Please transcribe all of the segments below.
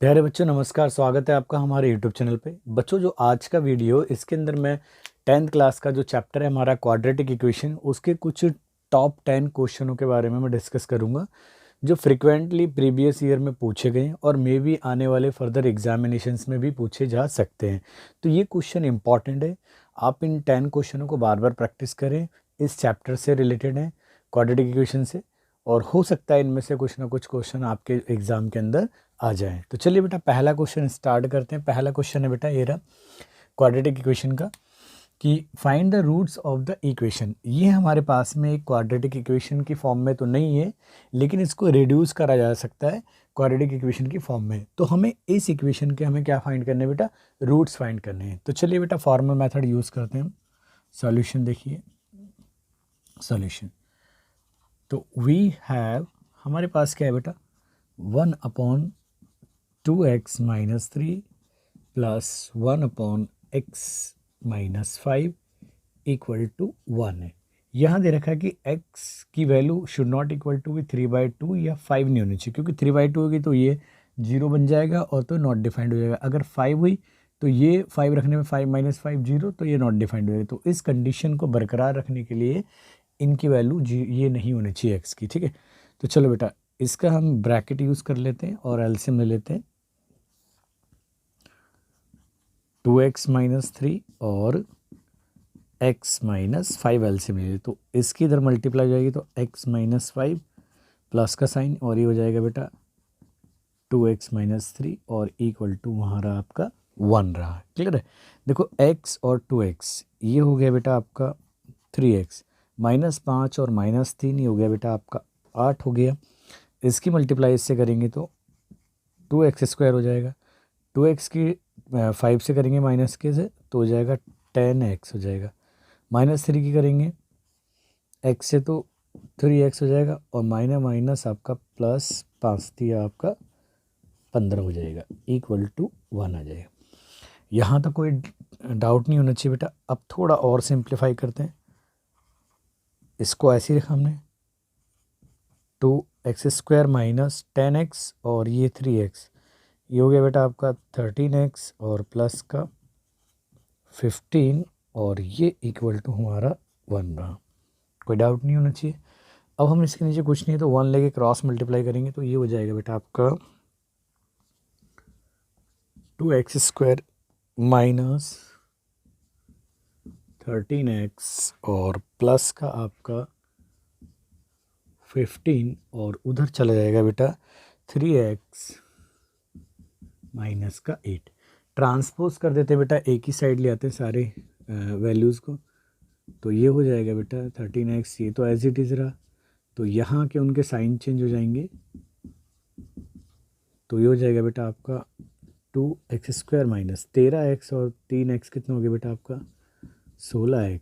प्यारे बच्चों नमस्कार, स्वागत है आपका हमारे यूट्यूब चैनल पे। बच्चों जो आज का वीडियो इसके अंदर मैं 10th क्लास का जो चैप्टर है हमारा क्वाड्रेटिक इक्वेशन, उसके कुछ टॉप 10 क्वेश्चनों के बारे में मैं डिस्कस करूंगा जो फ्रिक्वेंटली प्रीवियस ईयर में पूछे गए हैं और मे भी आने वाले फर्दर एग्जामिनेशंस में भी पूछे जा सकते हैं। तो ये क्वेश्चन इंपॉर्टेंट है, आप इन 10 क्वेश्चनों को बार बार प्रैक्टिस करें। इस चैप्टर से रिलेटेड है, क्वाड्रेटिक इक्वेशन से, और हो सकता है इनमें से कुछ ना कुछ क्वेश्चन आपके एग्जाम के अंदर आ जाए। तो चलिए बेटा पहला क्वेश्चन स्टार्ट करते हैं। पहला क्वेश्चन है बेटा ये रहा क्वाड्रेटिक इक्वेशन का, कि find the roots of the equation. ये हमारे पास में एक क्वाड्रेटिक इक्वेशन की फॉर्म में तो नहीं है, लेकिन इसको रिड्यूस करा जा सकता है क्वाड्रेटिक इक्वेशन की फॉर्म में। तो हमें इस इक्वेशन के हमें क्या फाइंड करने हैं बेटा, रूट्स फाइंड करने हैं। तो चलिए बेटा फॉर्मल मेथड यूज़ करते हैं। सॉल्यूशन देखिए, सॉल्यूशन तो वी हैव, हमारे पास क्या है बेटा, 1/2x-3 plus 1/x-5 equal to 1 है। यहाँ दे रखा है कि x की value should not equal to भी 3/2 या 5 नहीं होनी चाहिए, क्योंकि 3/2 होगी तो ये 0 बन जाएगा और तो नॉट डिफाइंड हो जाएगा। अगर 5 हुई तो ये 5 रखने में 5 - 5 0, तो ये नॉट डिफाइंड हो जाएगा। तो इस कंडीशन को बरकरार रखने के लिए इनकी वैल्यू ये नहीं होनी चाहिए एक्स की, ठीक है। तो चलो बेटा इसका हम ब्रैकेट यूज़ कर लेते हैं और एलसीएम ले लेते हैं। 2x-3 और x-5 एलसीएम ले लेते, तो इसकी इधर मल्टीप्लाई हो जाएगी तो x-5 प्लस का साइन, और ये हो जाएगा बेटा 2x-3 और इक्वल टू वहाँ रहा आपका 1 रहा। क्लियर है। देखो x और 2x ये हो गया बेटा आपका 3x, -5 और -3 ये हो गया बेटा आपका 8 हो गया। इसकी मल्टीप्लाई इससे करेंगे तो 2x² हो जाएगा। 2x की 5 से करेंगे माइनस के से तो हो जाएगा 10x हो जाएगा। -3 की करेंगे x से तो 3x हो जाएगा, और माइनस आपका प्लस 5 दिया आपका 15 हो जाएगा, इक्वल टू 1 आ जाएगा। यहाँ तक कोई डाउट नहीं होना चाहिए बेटा। अब थोड़ा और सिंप्लीफाई करते हैं। इसको ऐसे ही रखा हमने, 2x² माइनस 10x और ये 3x, ये हो गया बेटा आपका 13x और प्लस का 15, और ये इक्वल टू हमारा 1 रहा। कोई डाउट नहीं होना चाहिए। अब हम इसके नीचे कुछ नहीं है तो 1 लेके क्रॉस मल्टीप्लाई करेंगे तो ये हो जाएगा बेटा आपका 2x² माइनस 13x और प्लस का आपका 15, और उधर चला जाएगा बेटा 3x माइनस का 8। ट्रांसपोज कर देते बेटा, एक ही साइड ले आते हैं सारे वैल्यूज़ को, तो ये हो जाएगा बेटा 13x, ये तो एज इट इज़ रहा, तो यहाँ के उनके साइन चेंज हो जाएंगे, तो ये हो जाएगा बेटा आपका 2x² माइनस 13x और 3x कितना हो गया बेटा आपका 16x,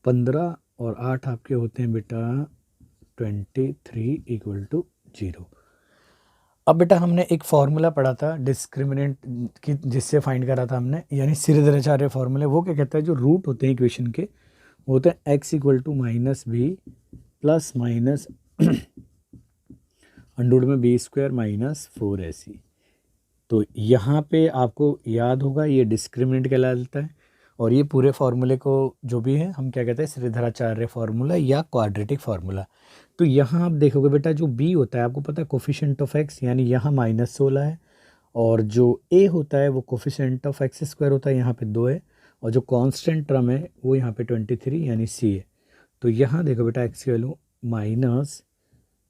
15 और 8 आपके होते हैं बेटा 23 इक्वल टू 0। अब बेटा हमने एक फार्मूला पढ़ा था डिस्क्रिमिनेंट की, जिससे फाइंड करा था हमने, यानी श्रीधराचार्य फार्मूला। वो क्या कहता है, जो रूट होते हैं इक्वेशन के वो होते हैं x equal to -b plus minus under में b² माइनस 4ac। तो यहाँ पे आपको याद होगा ये डिस्क्रिमिनेंट कहलाता है, और ये पूरे फार्मूले को जो भी है हम क्या कहते हैं, श्रीधराचार्य फार्मूला या क्वाड्रेटिक फार्मूला। तो यहाँ आप देखोगे बेटा जो b होता है, आपको पता है कोफिशिएंट ऑफ x, यानी यहाँ -16 है, और जो a होता है वो कोफिशिएंट ऑफ x² होता है, यहाँ पे 2 है, और जो कांस्टेंट टर्म है वो यहाँ पे 23 यानी c है। तो यहाँ देखो बेटा x की वैल्यू माइनस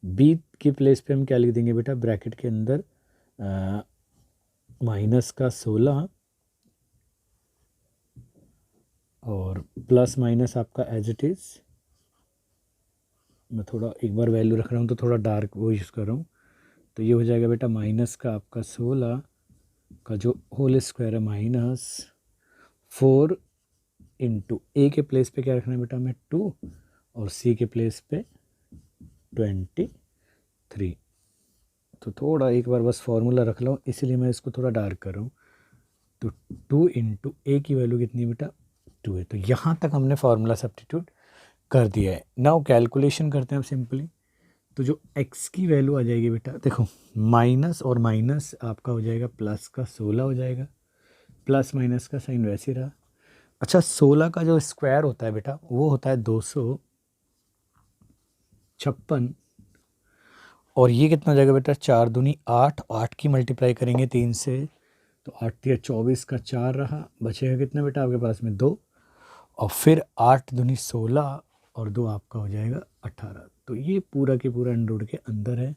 b की प्लेस पे हम क्या लिख देंगे बेटा, ब्रैकेट के अंदर माइनस का 16 और प्लस माइनस आपका एज इट इज़, मैं थोड़ा एक बार वैल्यू रख रहा हूँ तो थोड़ा डार्क वो यूज़ कर रहा हूँ, तो ये हो जाएगा बेटा माइनस का आपका 16 का जो होल स्क्वायर है माइनस 4 इंटू ए के प्लेस पे क्या रखना है बेटा हमें 2, और सी के प्लेस पे 23। तो थोड़ा एक बार बस फार्मूला रख लो, इसीलिए मैं इसको थोड़ा डार्क कर रहा हूँ। तो 2 इंटू ए की वैल्यू कितनी बेटा 2 है। तो यहाँ तक हमने फार्मूला सब्स्टिट्यूट कर दिया है। नाउ कैलकुलेशन करते हैं अब सिंपली। तो जो x की वैल्यू आ जाएगी बेटा, देखो माइनस और माइनस आपका हो जाएगा प्लस का 16 हो जाएगा, प्लस माइनस का साइन वैसे ही रहा। अच्छा 16 का जो स्क्वायर होता है बेटा वो होता है 256, और ये कितना हो जाएगा बेटा 4 दूनी 8, 8 की मल्टीप्लाई करेंगे 3 से तो 8 तिया 24 का 4 रहा, बचेगा कितना बेटा आपके पास में 2, और फिर 8 दूनी 16 और 2 आपका हो जाएगा 18। तो ये पूरा के पूरा अंडर रूट के अंदर है,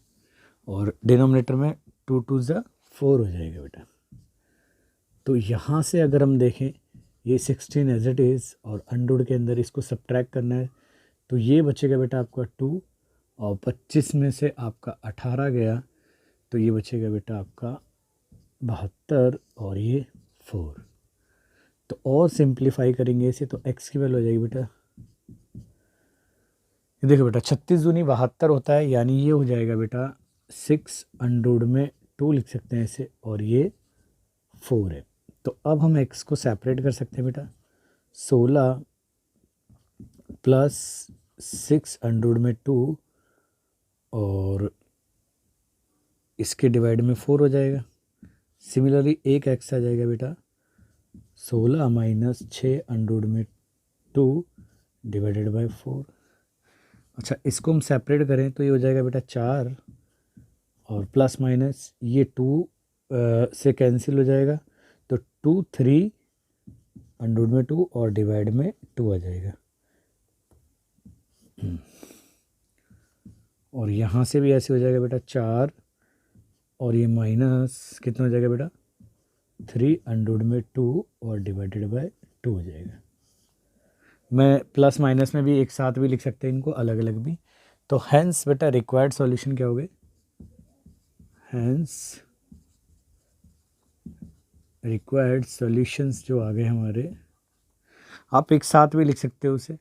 और डिनोमिनेटर में 2 2 ज़ा 4 हो जाएगा बेटा। तो यहाँ से अगर हम देखें ये 16 एज इट इज़, और अंडर रूट के अंदर इसको सब्ट्रैक्ट करना है, तो ये बचेगा बेटा आपका 2, और 25 में से आपका 18 गया तो ये बचेगा बेटा आपका 72, और ये 4। तो और सिंप्लीफाई करेंगे इसे तो x की वैल्यू हो जाएगी बेटा, ये देखो बेटा 36 दूनी 72 होता है, यानी ये हो जाएगा बेटा 6 अंडर रूट में 2 लिख सकते हैं इसे, और ये 4 है। तो अब हम x को सेपरेट कर सकते हैं बेटा, 16 प्लस 6 अंडर रूट में 2 और इसके डिवाइड में 4 हो जाएगा। सिमिलरली एक x आ जाएगा बेटा 16 माइनस 6 अंडर रूट में 2 डिवाइडेड बाय 4। अच्छा इसको हम सेपरेट करें तो ये हो जाएगा बेटा 4, और प्लस माइनस ये 2 से कैंसिल हो जाएगा, तो 2 3 अंडर रूट में 2 और डिवाइड में 2 आ जाएगा। और यहाँ से भी ऐसे हो जाएगा बेटा 4, और ये माइनस कितना हो जाएगा बेटा 3 अंडर रूट में 2 और डिवाइडेड बाय 2 हो जाएगा। मैं प्लस माइनस में भी एक साथ भी लिख सकते हैं इनको, अलग अलग भी। तो हैंस बेटा रिक्वायर्ड सॉल्यूशन क्या हो गए, हैंस रिक्वायर्ड सॉल्यूशंस जो आ गए हमारे, आप एक साथ भी लिख सकते हो उसे।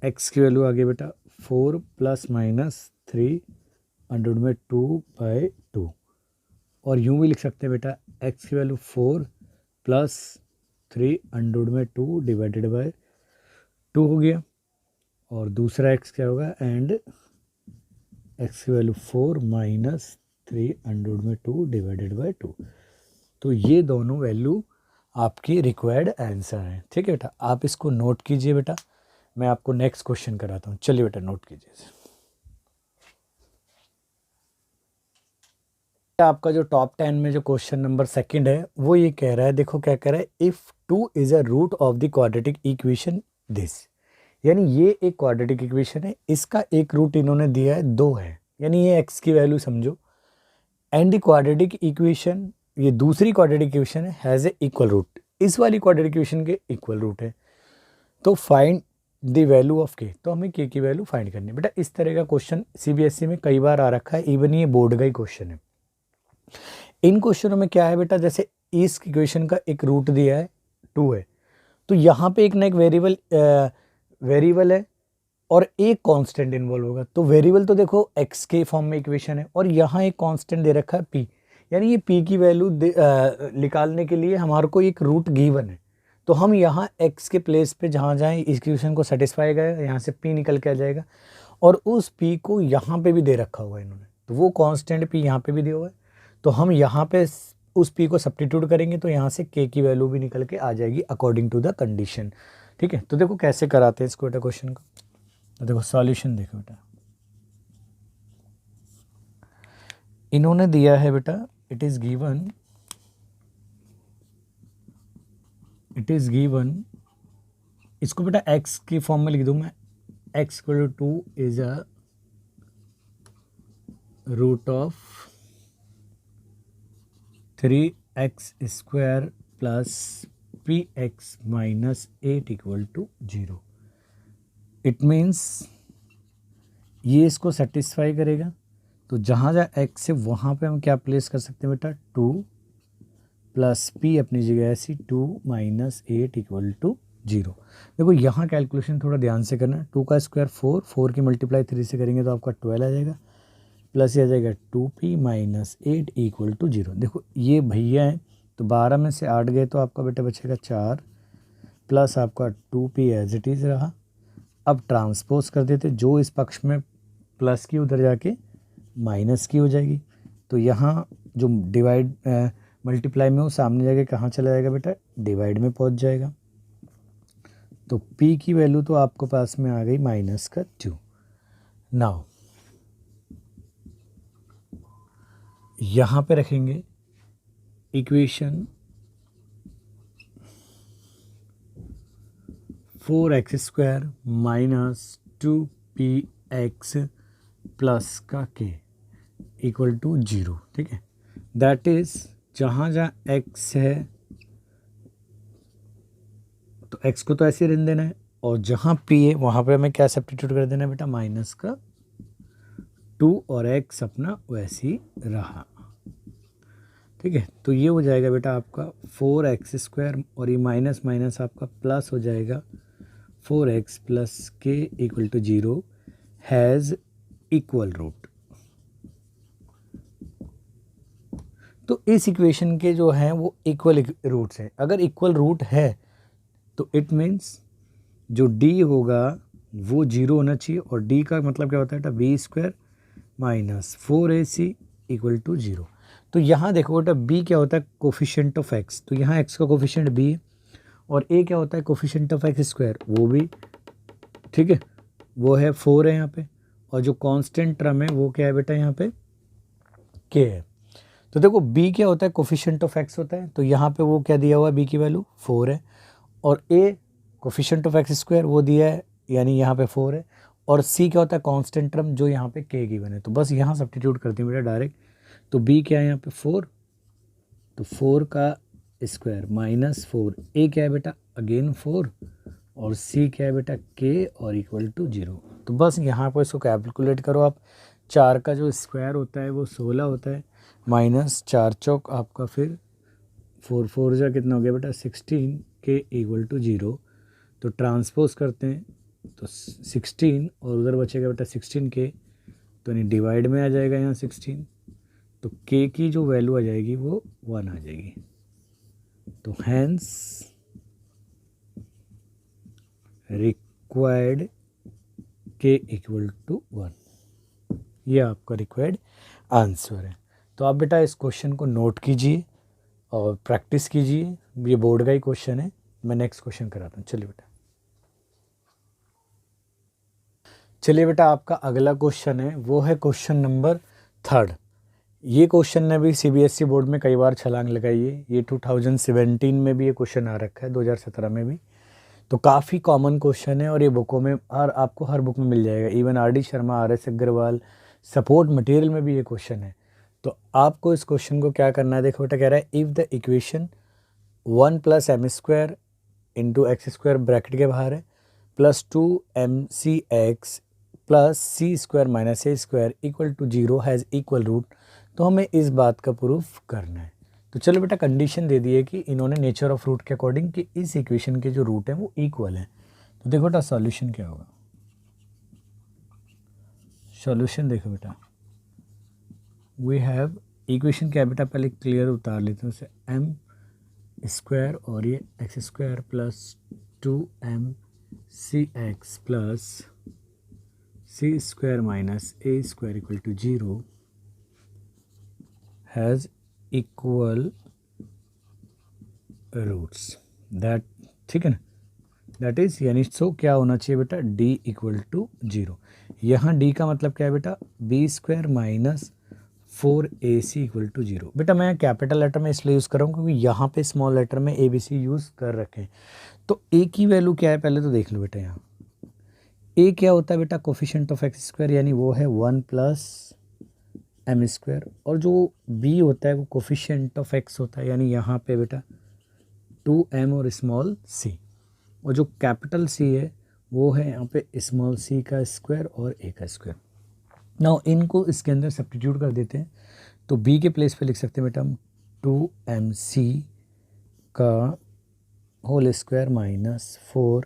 x की वैल्यू आ गई बेटा 4 प्लस माइनस 3 अंडर रूट में 2 बाय 2, और यूँ भी लिख सकते हैं बेटा x की वैल्यू 4 प्लस 3 अंडर रूट में 2 डिवाइडेड बाय 2 हो गया, और दूसरा x क्या होगा, एंड x की वैल्यू 4 माइनस 3 अंडर रूट में 2 डिवाइडेड बाय 2। तो ये दोनों वैल्यू आपकी रिक्वायर्ड आंसर हैं। ठीक है बेटा, आप इसको नोट कीजिए बेटा, मैं आपको नेक्स्ट क्वेश्चन कराता हूँ। चलिए बेटा नोट कीजिए। आपका जो टॉप 10 में जो क्वेश्चन नंबर सेकंड है वो ये कह रहा है, देखो क्या कह रहा है, if 2 is a root of the quadratic equation this, यानी ये एक क्वाड्रेटिक इक्वेशन है, इसका एक रूट इन्होंने दिया है 2 है, यानी ये x की वैल्यू समझो, एंड द क्वाड्रेटिक इक्वेशन, ये दूसरी क्वाड्रेटिक इक्वेशन है, हैज़ ए इक्वल रूट, इस वाली क्वाड्रेटिक इक्वेशन के इक्वल रूट है, तो find the value of k, तो हमें k की वैल्यू फाइंड करनी है बेटा। इस तरह का क्वेश्चन CBSE में कई बार आ रखा है, इवन ये बोर्ड का ही क्वेश्चन है। इन क्वेश्चनों में क्या है बेटा, जैसे इस इक्वेशन का एक रूट दिया है 2 है, तो यहाँ पे एक ना एक वेरिएबल है और एक कांस्टेंट इन्वॉल्व होगा, तो वेरिएबल तो देखो x के फॉर्म में इक्वेशन है, और यहाँ एक कांस्टेंट दे रखा है p, यानी ये p की वैल्यू निकालने के लिए हमारे को एक रूट गिवन है, तो हम यहाँ x के प्लेस पे जहाँ जाएँ इस इक्वेशन को सेटिस्फाई करेगा, यहाँ से p निकल के आ जाएगा, और उस p को यहाँ पे भी दे रखा हुआ है इन्होंने, तो वो कांस्टेंट p यहाँ पे भी दिया हुआ है, तो हम यहाँ पे उस p को सब्स्टिट्यूट करेंगे तो यहाँ से k की वैल्यू भी निकल के आ जाएगी अकॉर्डिंग टू द कंडीशन। ठीक है, तो देखो कैसे कराते हैं इसको बेटा क्वेश्चन को, तो देखो सॉल्यूशन देखो बेटा, इन्होंने दिया है बेटा इट इज गिवन, इसको बेटा x की फॉर्म में लिख दूं मैं, x equal to 2 is a root of 3x square plus px minus 8 equal to 0। It means ये इसको सेटिस्फाई करेगा, तो जहाँ जहाँ x है वहाँ पे हम क्या प्लेस कर सकते हैं बेटा 2 प्लस p अपनी जगह ऐसी 2 माइनस 8 इक्वल टू 0। देखो यहाँ कैलकुलेशन थोड़ा ध्यान से करना, 2 का स्क्वायर 4, 4 की मल्टीप्लाई 3 से करेंगे तो आपका 12 आ जाएगा, प्लस ये आ जाएगा 2p माइनस 8 इक्वल टू 0। देखो ये भैया है, तो 12 में से 8 गए तो आपका बेटा बचेगा 4, प्लस आपका 2p एज इट इज़ रहा। अब ट्रांसपोज कर देते, जो इस पक्ष में प्लस की उधर जाके माइनस की हो जाएगी। तो यहाँ जो डिवाइड मल्टीप्लाई में वो सामने जाके कहाँ चला जाएगा बेटा, डिवाइड में पहुँच जाएगा। तो p की वैल्यू तो आपको पास में आ गई -2। नाउ यहाँ पे रखेंगे इक्वेशन 4x² - 2px प्लस का k इक्वल टू 0। ठीक है, दैट इज जहाँ जहाँ x है तो x को तो ऐसे ही रहने देना है, और जहाँ p है वहाँ पे हमें क्या सब्स्टिट्यूट कर देना है बेटा, -2, और x अपना वैसे ही रहा। ठीक है, तो ये हो जाएगा बेटा आपका 4x² और ये माइनस माइनस आपका प्लस हो जाएगा 4x + k equal to 0 has equal root. तो इस इक्वेशन के जो हैं वो इक्वल रूट्स हैं। अगर इक्वल रूट है तो इट मीन्स जो d होगा वो 0 होना चाहिए, और d का मतलब क्या होता है बेटा, b² - 4ac इक्वल टू 0। तो यहाँ देखो बेटा b क्या होता है, कोफिशिएंट ऑफ x, तो यहाँ x का कोफिशिएंट b है, और a क्या होता है, कोफिशिएंट ऑफ x², वो भी ठीक है, वो है 4 है यहाँ पे, और जो कांस्टेंट टर्म है वो क्या है बेटा यहाँ पे k है। तो देखो b क्या होता है, कोफिशिएंट ऑफ x होता है, तो यहाँ पे वो क्या दिया हुआ है, b की वैल्यू 4 है, और a कोफिशिएंट ऑफ x² वो दिया है, यानी यहाँ पे 4 है, और c क्या होता है, कांस्टेंट टर्म जो यहाँ पे k गिवन है। तो बस यहाँ सब्स्टिट्यूट करते हैं बेटा डायरेक्ट। तो b क्या है यहाँ पे 4, तो 4 का स्क्वायर -4, a क्या है बेटा अगेन 4, और c क्या है बेटा k और इक्वल टू 0। तो बस यहाँ पर इसको कैलकुलेट करो आप। 4 का जो स्क्वायर होता है वो 16 होता है, -4 चौक आपका फिर 4 4 जा कितना हो गया बेटा 16, k इक्वल टू 0। तो ट्रांसपोज करते हैं तो 16, और उधर बचेगा बेटा 16k, तो नहीं डिवाइड में आ जाएगा यहाँ 16, तो k की जो वैल्यू आ जाएगी वो 1 आ जाएगी। तो hence required k equal to 1, ये आपका रिक्वायर्ड आंसर है। तो आप बेटा इस क्वेश्चन को नोट कीजिए और प्रैक्टिस कीजिए, ये बोर्ड का ही क्वेश्चन है। मैं नेक्स्ट क्वेश्चन कराता हूँ। चलिए बेटा आपका अगला क्वेश्चन है, वो है क्वेश्चन नंबर 3। ये क्वेश्चन ने भी CBSE बोर्ड में कई बार छलांग लगाई है। ये 2017 में भी ये क्वेश्चन आ रखा है, 2017 में भी। तो काफ़ी कॉमन क्वेश्चन है, और ये बुकों में आपको हर बुक में मिल जाएगा। Even RD Sharma, RS Agarwal support material में भी ये क्वेश्चन है। तो आपको इस क्वेश्चन को क्या करना है, देखो बेटा कह रहा है if the equation 1 + m² × x² bracket के बाहर है +2mcx + c² - a² equal to 0 has equal root. तो हमें इस बात का प्रूफ करना है। तो चलो बेटा कंडीशन दे दी है कि इन्होंने नेचर ऑफ रूट के अकॉर्डिंग कि इस इक्वेशन के जो रूट हैं वो इक्वल हैं। तो देखो बेटा सॉल्यूशन क्या होगा। सॉल्यूशन देखो बेटा, वी हैव इक्वेशन क्या है बेटा, पहले क्लियर उतार लेते हैं उसे, m² और ये x² + 2mcx + c² - a² equal to 0 has equal roots. That ठीक है ना, दैट इज यानी सो क्या होना चाहिए बेटा, d इक्वल टू 0। यहाँ d का मतलब क्या है बेटा, b² - 4ac इक्वल टू 0। बेटा मैं कैपिटल लेटर में इसलिए यूज़ कर रहा हूँ क्योंकि यहाँ पे स्मॉल लेटर में ABC यूज़ कर रखे हैं। तो a की वैल्यू क्या है पहले तो देख लो बेटा। यहाँ a क्या होता है बेटा, कोफिशिएंट ऑफ x², यानी वो है 1 + m², और जो b होता है वो कोफिशिएंट ऑफ x होता है, यानी यहाँ पे बेटा 2m और स्मॉल c, और जो कैपिटल C है वो है यहाँ पे स्मॉल c का स्क्वायर और a का स्क्वायर। नाउ इनको इसके अंदर सब्स्टिट्यूट कर देते हैं, तो b के प्लेस पे लिख सकते हैं बेटा हम 2mc का होल स्क्वायर -4,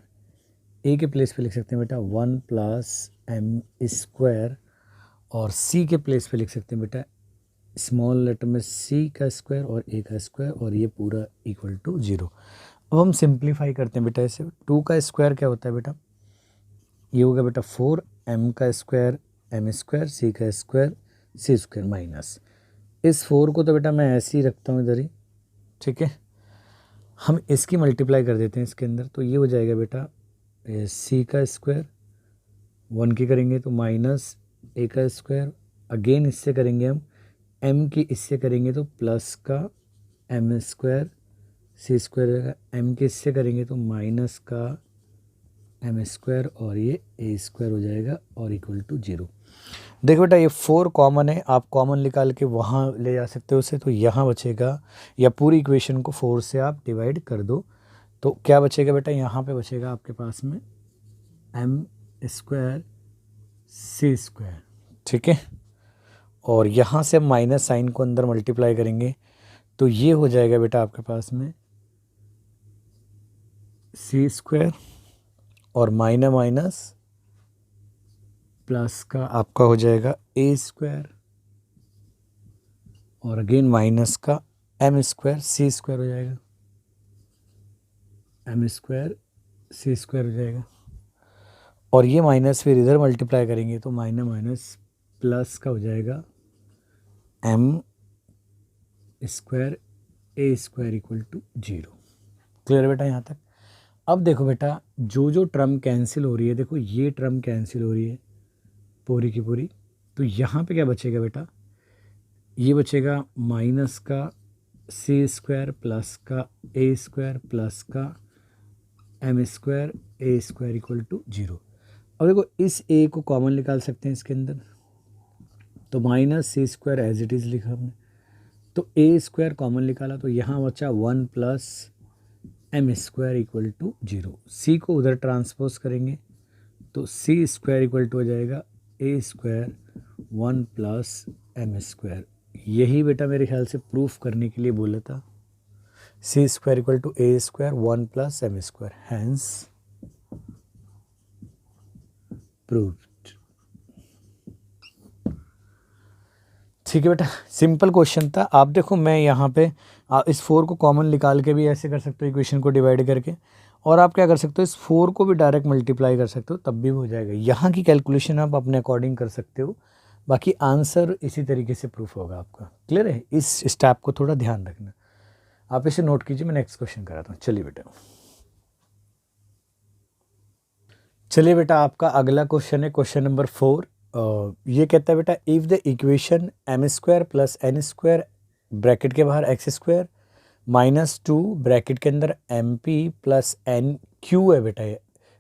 a के प्लेस पे लिख सकते हैं बेटा 1 + m², और c के प्लेस पे लिख सकते हैं बेटा स्मॉल लेटर में c का स्क्वायर और a का स्क्वायर, और ये पूरा इक्वल टू 0। अब हम सिंप्लीफाई करते हैं बेटा इसे। 2 का स्क्वायर क्या होता है बेटा, ये होगा बेटा 4, m का स्क्वायर एम स्क्वायर सी का स्क्वायर सी स्क्वायर माइनस इस 4 को तो बेटा मैं ऐसे ही रखता हूँ इधर ही, ठीक है। हम इसकी मल्टीप्लाई कर देते हैं इसके अंदर, तो ये हो जाएगा बेटा सी का स्क्वायर 1 की करेंगे तो माइनस ए का स्क्वायर, अगेन इससे करेंगे हम एम की, इससे करेंगे तो प्लस का एम स्क्वायर सी स्क्वायर, एम के इससे करेंगे तो माइनस का एम स्क्वायर और ये ए स्क्वायर हो जाएगा और इक्वल टू 0। देखो बेटा ये 4 कॉमन है, आप कॉमन निकाल के वहाँ ले जा सकते हो उसे, तो यहाँ बचेगा, या पूरी इक्वेशन को 4 से आप डिवाइड कर दो तो क्या बचेगा बेटा, यहाँ पे बचेगा आपके पास में एम स्क्वायर सी स्क्वायर, ठीक है। और यहाँ से माइनस साइन को अंदर मल्टीप्लाई करेंगे तो ये हो जाएगा बेटा आपके पास में सी स्क्वायर और माइनस प्लस का आपका हो जाएगा ए स्क्वायर और अगेन माइनस का एम स्क्वायर सी स्क्वायर हो जाएगा, एम स्क्वायर सी स्क्वायर हो जाएगा। और ये माइनस फिर इधर मल्टीप्लाई करेंगे तो माइनस प्लस का हो जाएगा M square A square equal to 0। Clear बेटा यहाँ तक। अब देखो बेटा जो टर्म कैंसिल हो रही है, देखो ये टर्म कैंसिल हो रही है पूरी की पूरी, तो यहाँ पे क्या बचेगा बेटा, ये बचेगा माइनस का सी स्क्वायर प्लस का ए स्क्वायर प्लस का M square A square equal to 0। अब देखो इस ए को कॉमन निकाल सकते हैं इसके अंदर, तो minus C square as it is लिखा हमने, तो ए स्क्वायर कॉमन निकाला तो यहाँ बचा 1 plus M square equal to 0। C को उधर ट्रांसपोज करेंगे तो सी स्क्वायर इक्वल टू हो जाएगा ए स्क्वायर 1 प्लस एम स्क्वायर। यही बेटा मेरे ख्याल से प्रूफ करने के लिए बोला था, C square equal to A square 1 plus M square, hence proved. ठीक है बेटा, सिंपल क्वेश्चन था। आप देखो मैं यहाँ पे इस 4 को कॉमन निकाल के भी ऐसे कर सकते हो इक्वेशन को डिवाइड करके, और आप क्या कर सकते हो इस 4 को भी डायरेक्ट मल्टीप्लाई कर सकते हो, तब भी हो जाएगा। यहाँ की कैलकुलेशन आप अपने अकॉर्डिंग कर सकते हो, बाकी आंसर इसी तरीके से प्रूफ होगा आपका। क्लियर है, इस स्टेप को थोड़ा ध्यान रखना, आप इसे नोट कीजिए। मैं नेक्स्ट क्वेश्चन कराता हूँ। चलिए बेटा आपका अगला क्वेश्चन है क्वेश्चन नंबर 4। ये कहता है बेटा if the equation M square plus N square bracket के बाहर एक्स स्क्वायर -2 ब्रैकेट के अंदर M P plus N Q है बेटा, ये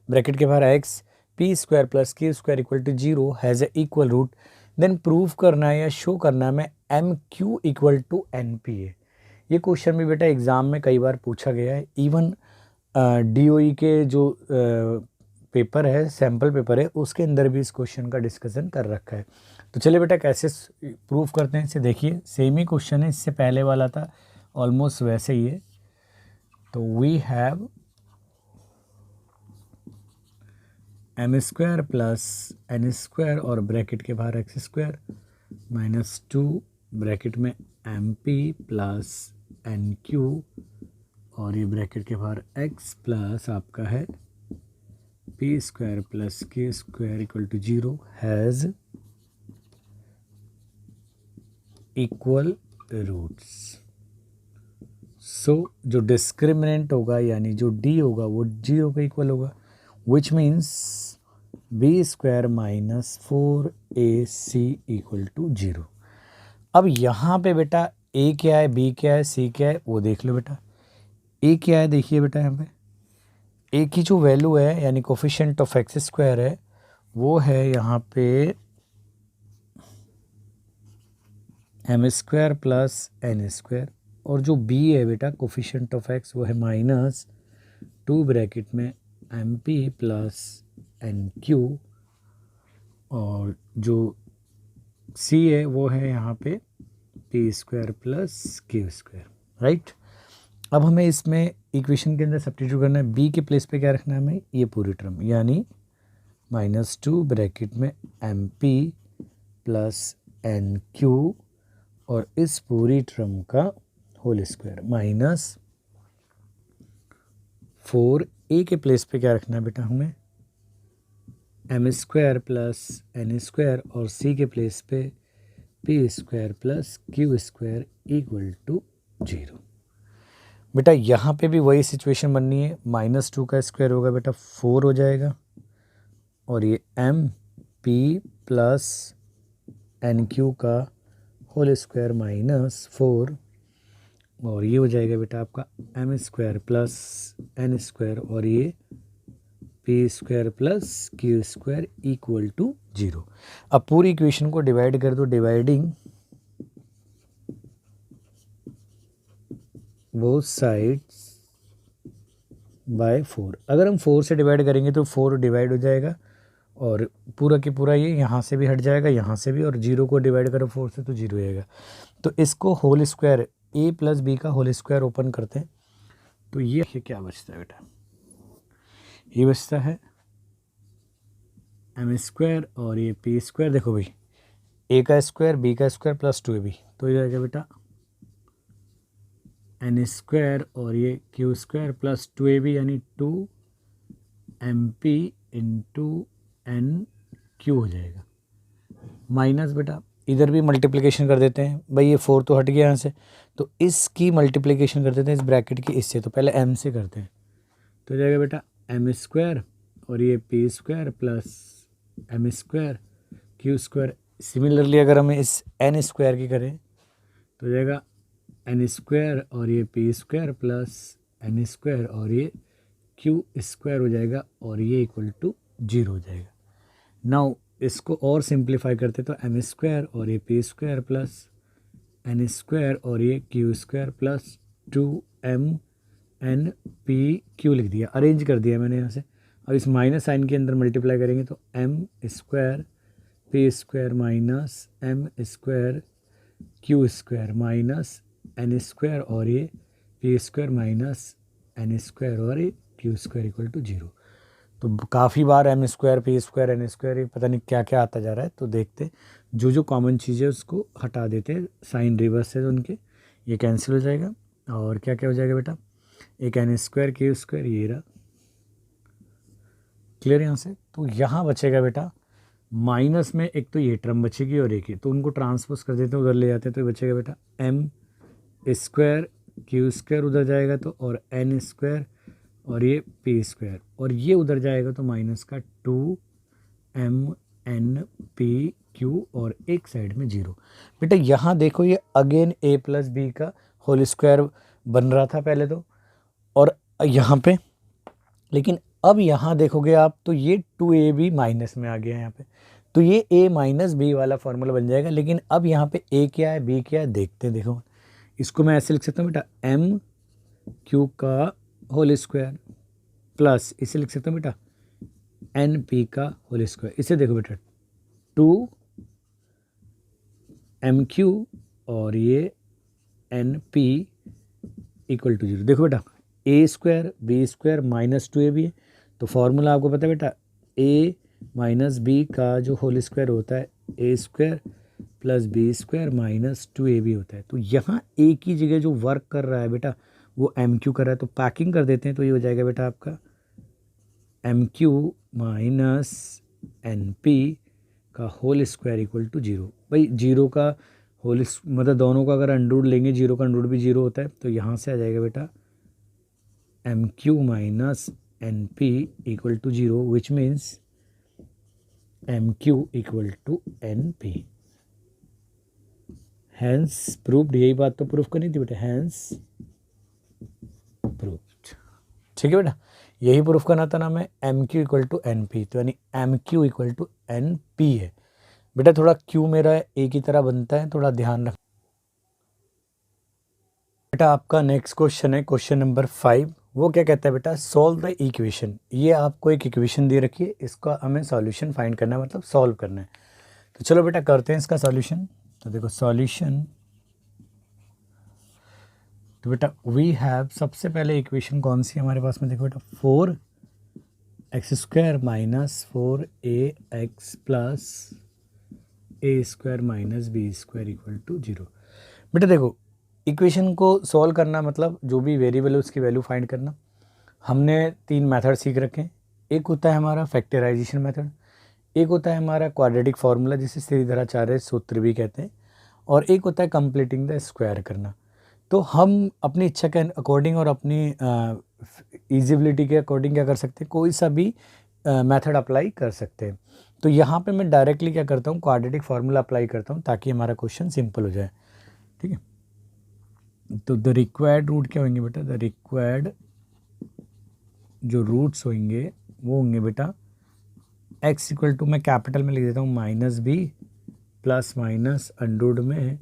ब्रैकेट के बाहर X P square plus Q square equal to 0 has a equal root, then prove करना है या शो करना है मैं M Q equal to N P है। ये क्वेश्चन भी बेटा एग्ज़ाम में कई बार पूछा गया है, इवन DOE के जो पेपर है, सैम्पल पेपर है, उसके अंदर भी इस क्वेश्चन का डिस्कशन कर रखा है। तो चलिए बेटा कैसे प्रूफ करते हैं इसे, देखिए सेम ही क्वेश्चन है, इससे पहले वाला था ऑलमोस्ट वैसे ही है। तो we have M square plus N square और ब्रैकेट के बाहर एक्स स्क्वायर -2 ब्रैकेट में M P plus N Q और ये ब्रैकेट के बाहर एक्स प्लस आपका है P square plus K square equal to 0 has equal roots. So जो डिस्क्रिमिनेंट होगा यानी जो डी होगा वो 0 के इक्वल होगा, which means B square -4ac equal to 0। अब यहाँ पे बेटा ए क्या है, बी क्या है, सी क्या है, वो देख लो बेटा। ए क्या है देखिए बेटा, यहाँ पे ए की जो वैल्यू है यानी कोफिशिएंट ऑफ एक्स स्क्वायर है वो है यहाँ पे M square plus N square, और जो बी है बेटा कोफिशिएंट ऑफ एक्स वो है -2 ब्रैकेट में M P plus N Q, और जो सी है वो है यहाँ पे P square plus Q square, right. अब हमें इसमें इक्वेशन के अंदर सब्स्टिट्यूट करना है, बी के प्लेस पे क्या रखना है हमें, ये पूरी टर्म यानी -2 ब्रैकेट में M P plus N Q और इस पूरी टर्म का होल स्क्वायर -4 ए के प्लेस पे क्या रखना है बेटा हमें, M square plus N square और सी के प्लेस पे P square plus Q square equal to 0। बेटा यहाँ पे भी वही सिचुएशन बननी है, -2 का स्क्वायर होगा बेटा 4 हो जाएगा, और ये M P plus N Q का होल स्क्वायर -4, और ये हो जाएगा बेटा आपका M square plus N square और ये P square plus Q square equal to 0। अब पूरी इक्वेशन को डिवाइड कर दो, डिवाइडिंग बोथ साइड्स बाय 4। अगर हम 4 से डिवाइड करेंगे तो 4 डिवाइड हो जाएगा और पूरा की पूरा ये यहाँ से भी हट जाएगा, यहाँ से भी, और 0 को डिवाइड करो 4 से तो 0 आएगा। तो इसको whole square a plus B का होल स्क्वायर ओपन करते हैं, तो ये क्या बचता है बेटा, ये बचता है एम स्क्वायर और ये पी स्क्वायर। देखो भाई a का स्क्वायर b का स्क्वायर प्लस 2ab, तो ये आएगा बेटा एन स्क्वायर और ये क्यू स्क्वायर प्लस 2ab यानी 2mp इंटू एन क्यू हो जाएगा। माइनस बेटा इधर भी मल्टीप्लिकेशन कर देते हैं, भाई ये 4 तो हट गया यहाँ से, तो इसकी मल्टीप्लिकेशन कर देते हैं इस ब्रैकेट की इससे, तो पहले m से करते हैं, तो जाएगा बेटा एम स्क्वायर और ये P square plus M square Q square. Similarly अगर हम इस एन स्क्वायर की करें तो जाएगा एन स्क्वायर और ये P square plus N square और ये क्यू स्क्वायर हो जाएगा, और ये इक्वल टू 0 हो जाएगा। नाउ इसको और सिंप्लीफाई करते तो एम स्क्वायर और ये P square plus N square और ये Q square plus 2m p q लिख दिया, अरेंज कर दिया मैंने यहाँ से। अब इस माइनस साइन के अंदर मल्टीप्लाई करेंगे तो m square P square minus M square Q square minus N square और ये P square minus N square और ये क्यू स्क्वायर इक्वल टू 0। तो काफ़ी बार M square P square N square ये पता नहीं क्या क्या आता जा रहा है, तो देखते जो जो कॉमन चीज़ें उसको हटा देते, साइन रिवर्स है तो उनके ये कैंसिल हो जाएगा, और क्या क्या हो जाएगा बेटा, एक एन स्क्वायर क्यू स्क्वायर ये रहा, क्लियर यहाँ से। तो यहाँ बचेगा बेटा माइनस में एक तो ये टर्म बचेगी और एक ही, तो उनको ट्रांसपोज कर देते हैं, उधर ले जाते हैं, तो ये बचेगा बेटा एम स्क्वायर क्यू स्क्वायर उधर जाएगा तो, और एन स्क्वायर और ये पी स्क्वायर, और ये उधर जाएगा तो माइनस का 2mnpq और एक साइड में 0। बेटा यहाँ देखो ये अगेन a प्लस बी का होल स्क्वायर बन रहा था पहले तो, और यहाँ पे, लेकिन अब यहाँ देखोगे आप तो ये 2ab माइनस में आ गया है यहाँ पे, तो ये a माइनस बी वाला फॉर्मूला बन जाएगा। लेकिन अब यहाँ पे a क्या है b क्या है देखते हैं। देखो इसको मैं ऐसे लिख सकता हूँ बेटा एम क्यू का होल स्क्वायर प्लस इसे लिख सकता हूँ बेटा एन पी का होल स्क्वायर। इसे देखो बेटा 2mq और ये एन पी इक्वल टू 0। देखो बेटा A square B square minus 2ab है, तो फॉर्मूला आपको पता है बेटा a माइनस बी का जो होल स्क्वायर होता है A square plus B square minus 2ab होता है। तो यहाँ a की जगह जो वर्क कर रहा है बेटा वो एम क्यू कर रहा है, तो पैकिंग कर देते हैं, तो ये हो जाएगा बेटा आपका M Q minus N P का होल स्क्वायर इक्वल टू 0। भाई 0 का होल मतलब दोनों का अगर अंडरूट लेंगे 0 का अंडरूट भी 0 होता है, तो यहाँ से आ जाएगा बेटा M Q minus N P equal to 0 which means M Q equal to N P. Hence proved, यही बात तो प्रूफ करनी थी बेटा, हैंस प्रूव्ड। ठीक है बेटा, यही प्रूफ करना था, नाम है M Q equal to N P, तो यानी M Q equal to N P है। बेटा थोड़ा क्यू मेरा ए की तरह बनता है, थोड़ा ध्यान रख। बेटा आपका नेक्स्ट क्वेश्चन है क्वेश्चन नंबर 5। वो क्या कहता है बेटा, सॉल्व द इक्वेशन। ये आपको एक इक्वेशन दे रखी है, इसका हमें सॉल्यूशन फाइंड करना है, मतलब सॉल्व करना है। तो चलो बेटा करते हैं इसका सॉल्यूशन। तो देखो सॉल्यूशन, तो बेटा वी हैव, सबसे पहले इक्वेशन कौन सी है हमारे पास में, देखो बेटा 4x square minus 4ax plus a square minus b square equal to 0। बेटा देखो इक्वेशन को सॉल्व करना मतलब जो भी वेरिएबल है उसकी वैल्यू फाइंड करना। हमने 3 मेथड सीख रखे हैं। एक होता है हमारा फैक्टराइजेशन मेथड, एक होता है हमारा क्वाड्रेटिक फार्मूला जिसे श्रीधराचार्य सूत्र भी कहते हैं, और एक होता है कंप्लीटिंग द स्क्वायर करना। तो हम अपनी इच्छा के अकॉर्डिंग और अपनी ईजिबिलिटी के अकॉर्डिंग क्या कर सकते हैं, कोई सा भी मेथड अप्लाई कर सकते हैं। तो यहाँ पे मैं डायरेक्टली क्या करता हूँ, क्वाड्रेटिक फार्मूला अप्लाई करता हूँ ताकि हमारा क्वेश्चन सिंपल हो जाए। ठीक है, तो द रिक्वायर्ड रूट क्या होंगे बेटा, द रिक्वायर्ड जो रूट्स होंगे वो होंगे बेटा x इक्वल टू, मैं कैपिटल में लिख देता हूँ minus B plus minus under root में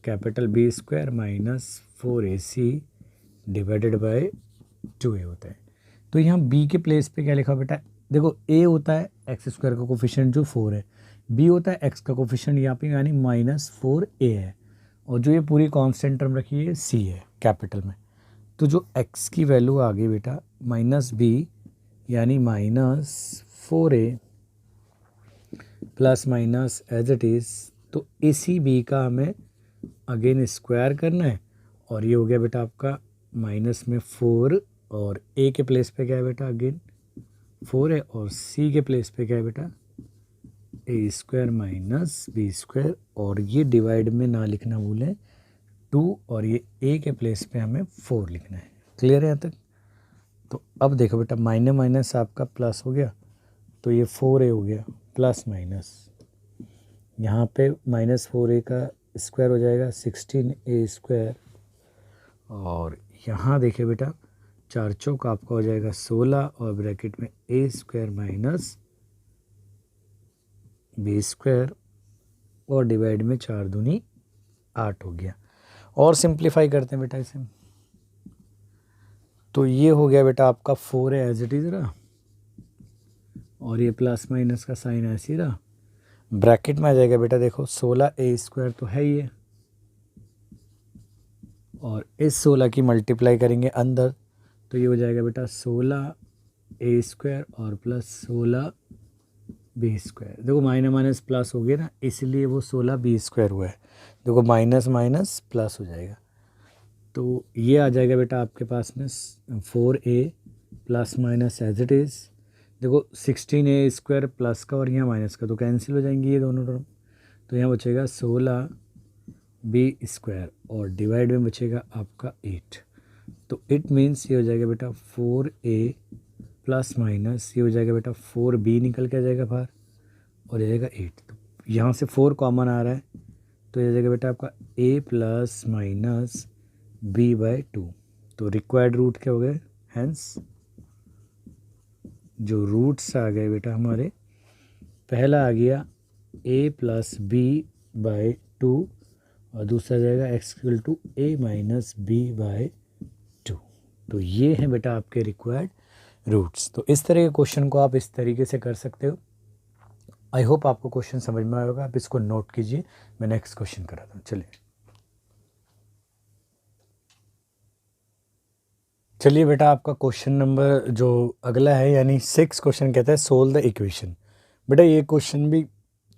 capital B square minus 4ac divided by 2a होता है। तो यहाँ b के प्लेस पे क्या लिखा बेटा, देखो a होता है एक्स स्क्वायर का कोफिशिएंट जो 4 है, b होता है x का कोफिशिएंट यहाँ पे यानी -4a है, और जो ये पूरी कांस्टेंट टर्म रखी है c है कैपिटल में। तो जो x की वैल्यू आ गई बेटा -b यानी -4a plus minus as it is, तो इसी b का हमें अगेन स्क्वायर करना है, और ये हो गया बेटा आपका माइनस में 4, और a के प्लेस पे क्या है बेटा अगेन 4 है, और c के प्लेस पे क्या है बेटा a square minus b square, और ये डिवाइड में ना लिखना भूलें 2, और ये a के प्लेस पे हमें 4 लिखना है। क्लियर है यहाँ तक? तो अब देखो बेटा माइनस माइनस आपका प्लस हो गया, तो ये 4a हो गया प्लस माइनस, यहाँ पे -4a का स्क्वायर हो जाएगा 16a स्क्वायर, और यहाँ देखिए बेटा 4 चौक आपका हो जाएगा 16, और ब्रैकेट में a square minus b square, और डिवाइड में 4 दूनी 8 हो गया। और सिंप्लीफाई करते हैं बेटा इसे, तो ये हो गया बेटा आपका 4 है एज इट इज़ रहा, और ये प्लस माइनस का साइन ऐसे ही रहा, ब्रैकेट में आ जाएगा बेटा देखो 16a स्क्वायर तो है ही है, और इस 16 की मल्टीप्लाई करेंगे अंदर, तो ये हो जाएगा बेटा 16a स्क्वायर और प्लस 16b स्क्वायर। देखो माइनस माइनस प्लस हो गया ना, इसलिए वो 16b स्क्वायर हुआ है। देखो माइनस माइनस प्लस हो जाएगा, तो ये आ जाएगा बेटा आपके पास में 4a plus minus as it is. देखो 16a स्क्वायर प्लस का और यहाँ माइनस का तो कैंसिल हो जाएंगी ये दोनों टर्म, तो यहाँ बचेगा 16b स्क्वायर, और डिवाइड में बचेगा आपका 8। तो इट मीन्स ये हो जाएगा बेटा 4a प्लस माइनस, ये हो जाएगा बेटा 4b निकल के आ जाएगा बाहर, और ये जाएगा 8। तो यहाँ से 4 कॉमन आ रहा है, तो ये जाएगा बेटा आपका a प्लस माइनस b/2। तो रिक्वायर्ड रूट क्या हो गए, हैंस जो रूट्स आ गए बेटा हमारे, पहला आ गया a प्लस b/2, और दूसरा जाएगा x equal to a minus b/2। तो ये हैं बेटा आपके रिक्वायर्ड रूट्स। तो इस तरह के क्वेश्चन को आप इस तरीके से कर सकते हो। आई होप आपको क्वेश्चन समझ में आएगा, आप इसको नोट कीजिए। मैं नेक्स्ट क्वेश्चन कराता हूँ। चलिए बेटा आपका क्वेश्चन नंबर जो अगला है यानी 6 क्वेश्चन कहता है सोल्व द इक्वेशन। बेटा ये क्वेश्चन भी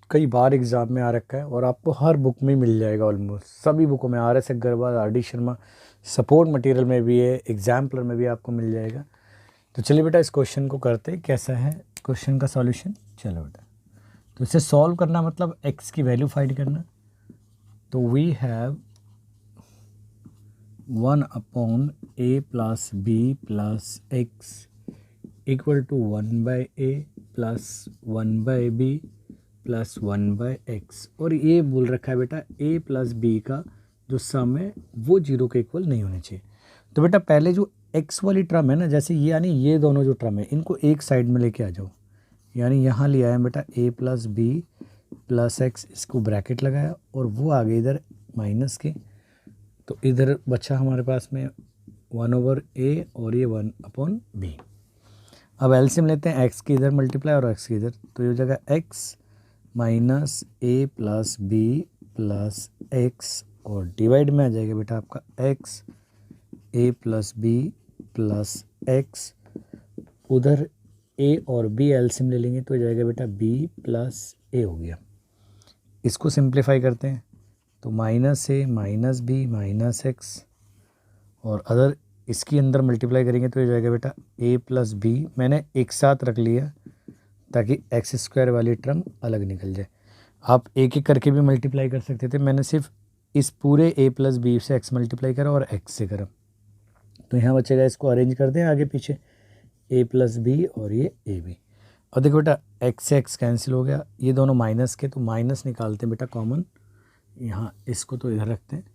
कई बार एग्जाम में आ रखा है, और आपको हर बुक में मिल जाएगा, ऑलमोस्ट सभी बुकों में, RS Agarwal, RD Sharma, support material में भी है, एग्जाम्पलर में भी आपको मिल जाएगा। तो चलिए बेटा इस क्वेश्चन को करते हैं, कैसा है क्वेश्चन का सॉल्यूशन। चलो बेटा, तो इसे सॉल्व करना मतलब x की वैल्यू फाइंड करना। तो we have 1/a plus b plus x equal to 1/a plus 1/b plus 1/x, और ये बोल रखा है बेटा a प्लस b का जो सम है वो 0 के इक्वल नहीं होने चाहिए। तो बेटा पहले जो x वाली टर्म है ना, जैसे ये यानी ये दोनों जो टर्म है इनको एक साइड में लेके आ जाओ, यानी यहाँ ले आया बेटा a plus b plus x, इसको ब्रैकेट लगाया और वो आ गए इधर माइनस के, तो इधर बचा हमारे पास में 1/a और ये 1/b। अब एलसीएम लेते हैं, x की इधर मल्टीप्लाई और x की इधर, तो ये हो जाएगा x minus a plus b plus x, और डिवाइड में आ जाएगा बेटा आपका x a plus b plus x, उधर a और b एलसीएम ले लेंगे तो हो जाएगा बेटा b प्लस a हो गया। इसको सिंप्लीफाई करते हैं तो minus a minus b minus x, और अदर इसकी अंदर मल्टीप्लाई करेंगे तो हो जाएगा बेटा a प्लस b, मैंने एक साथ रख लिया ताकि एक्स स्क्वायर वाली टर्म अलग निकल जाए। आप एक एक करके भी मल्टीप्लाई कर सकते थे, मैंने सिर्फ इस पूरे a प्लस बी से x मल्टीप्लाई करा और x से करा। तो यहाँ बचेगा, इसको अरेंज कर दें आगे पीछे, a प्लस बी और ये ए बी। और देखो बेटा x से x कैंसिल हो गया, ये दोनों माइनस के, तो माइनस निकालते हैं बेटा कॉमन, यहाँ इसको तो इधर रखते हैं,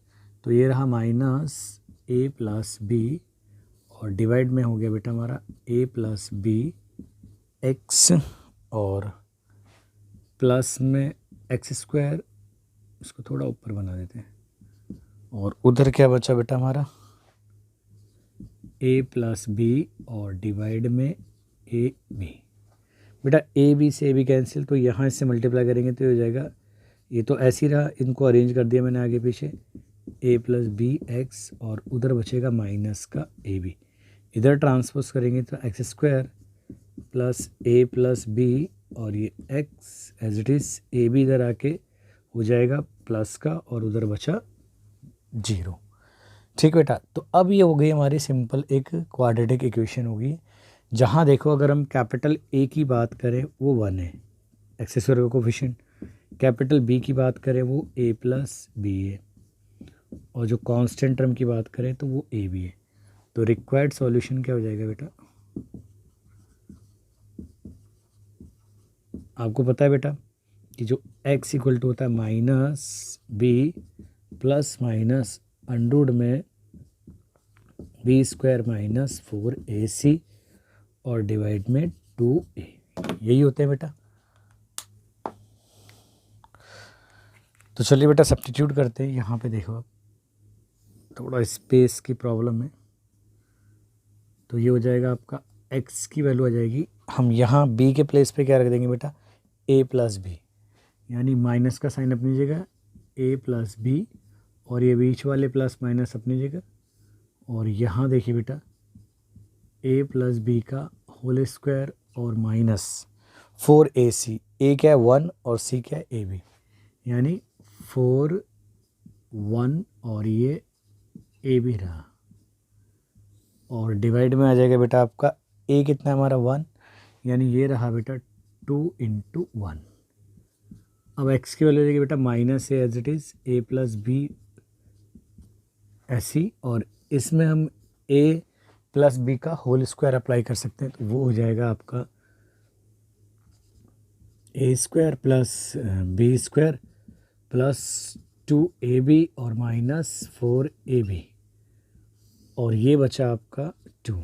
तो ये रहा माइनस a प्लस बी और डिवाइड में हो गया बेटा हमारा a प्लस बी एक्स और प्लस में एक्स स्क्वायर, इसको थोड़ा ऊपर बना देते हैं, और उधर क्या बचा बेटा हमारा a प्लस बी और डिवाइड में ए बी। बेटा ए बी से ए बी कैंसिल, तो यहाँ इससे मल्टीप्लाई करेंगे तो ये हो जाएगा, ये तो ऐसे ही रहा, इनको अरेंज कर दिया मैंने आगे पीछे, a प्लस बी एक्स और उधर बचेगा माइनस का ए बी। इधर ट्रांसपोज करेंगे तो x square plus a plus b और ये x as it is, a b इधर आके हो जाएगा प्लस का और उधर बचा 0। ठीक बेटा, तो अब ये हो गई हमारी सिंपल एक क्वाड्रेटिक इक्वेशन होगी, जहाँ देखो अगर हम कैपिटल A की बात करें वो 1 है, एक्स स्क्वायर का कोफिशिएंट, कैपिटल B की बात करें वो a प्लस बी है, और जो कांस्टेंट टर्म की बात करें तो वो a भी है। तो रिक्वायर्ड सॉल्यूशन क्या हो जाएगा बेटा, आपको पता है बेटा कि जो x इक्वल टू होता है minus B plus minus under root में बी स्क्वायर माइनस 4ac और डिवाइड में 2a, यही होते हैं बेटा। तो चलिए बेटा सब्स्टिट्यूट करते हैं, यहाँ पे देखो आप थोड़ा स्पेस की प्रॉब्लम है, तो ये हो जाएगा आपका x की वैल्यू आ जाएगी, हम यहाँ b के प्लेस पे क्या रख देंगे बेटा a प्लस बी, यानी माइनस का साइन अपनी जगह a प्लस बी और ये बीच वाले प्लस माइनस अपनी जगह, और यहाँ देखिए बेटा a प्लस बी का होल स्क्वायर और माइनस 4ac, a क्या है 1 और c क्या है ए बी, यानी 4 1 और ये ए बी रहा, और डिवाइड में आ जाएगा बेटा आपका a कितना है हमारा 1, यानी ये रहा बेटा 2 इंटू 1। अब x की वैल्यू हो जाएगी बेटा minus as it is a plus b ऐसी, और इसमें हम a प्लस बी का होल स्क्वायर अप्लाई कर सकते हैं, तो वो हो जाएगा आपका a square plus B square plus 2ab और माइनस 4ab, और ये बचा आपका 2।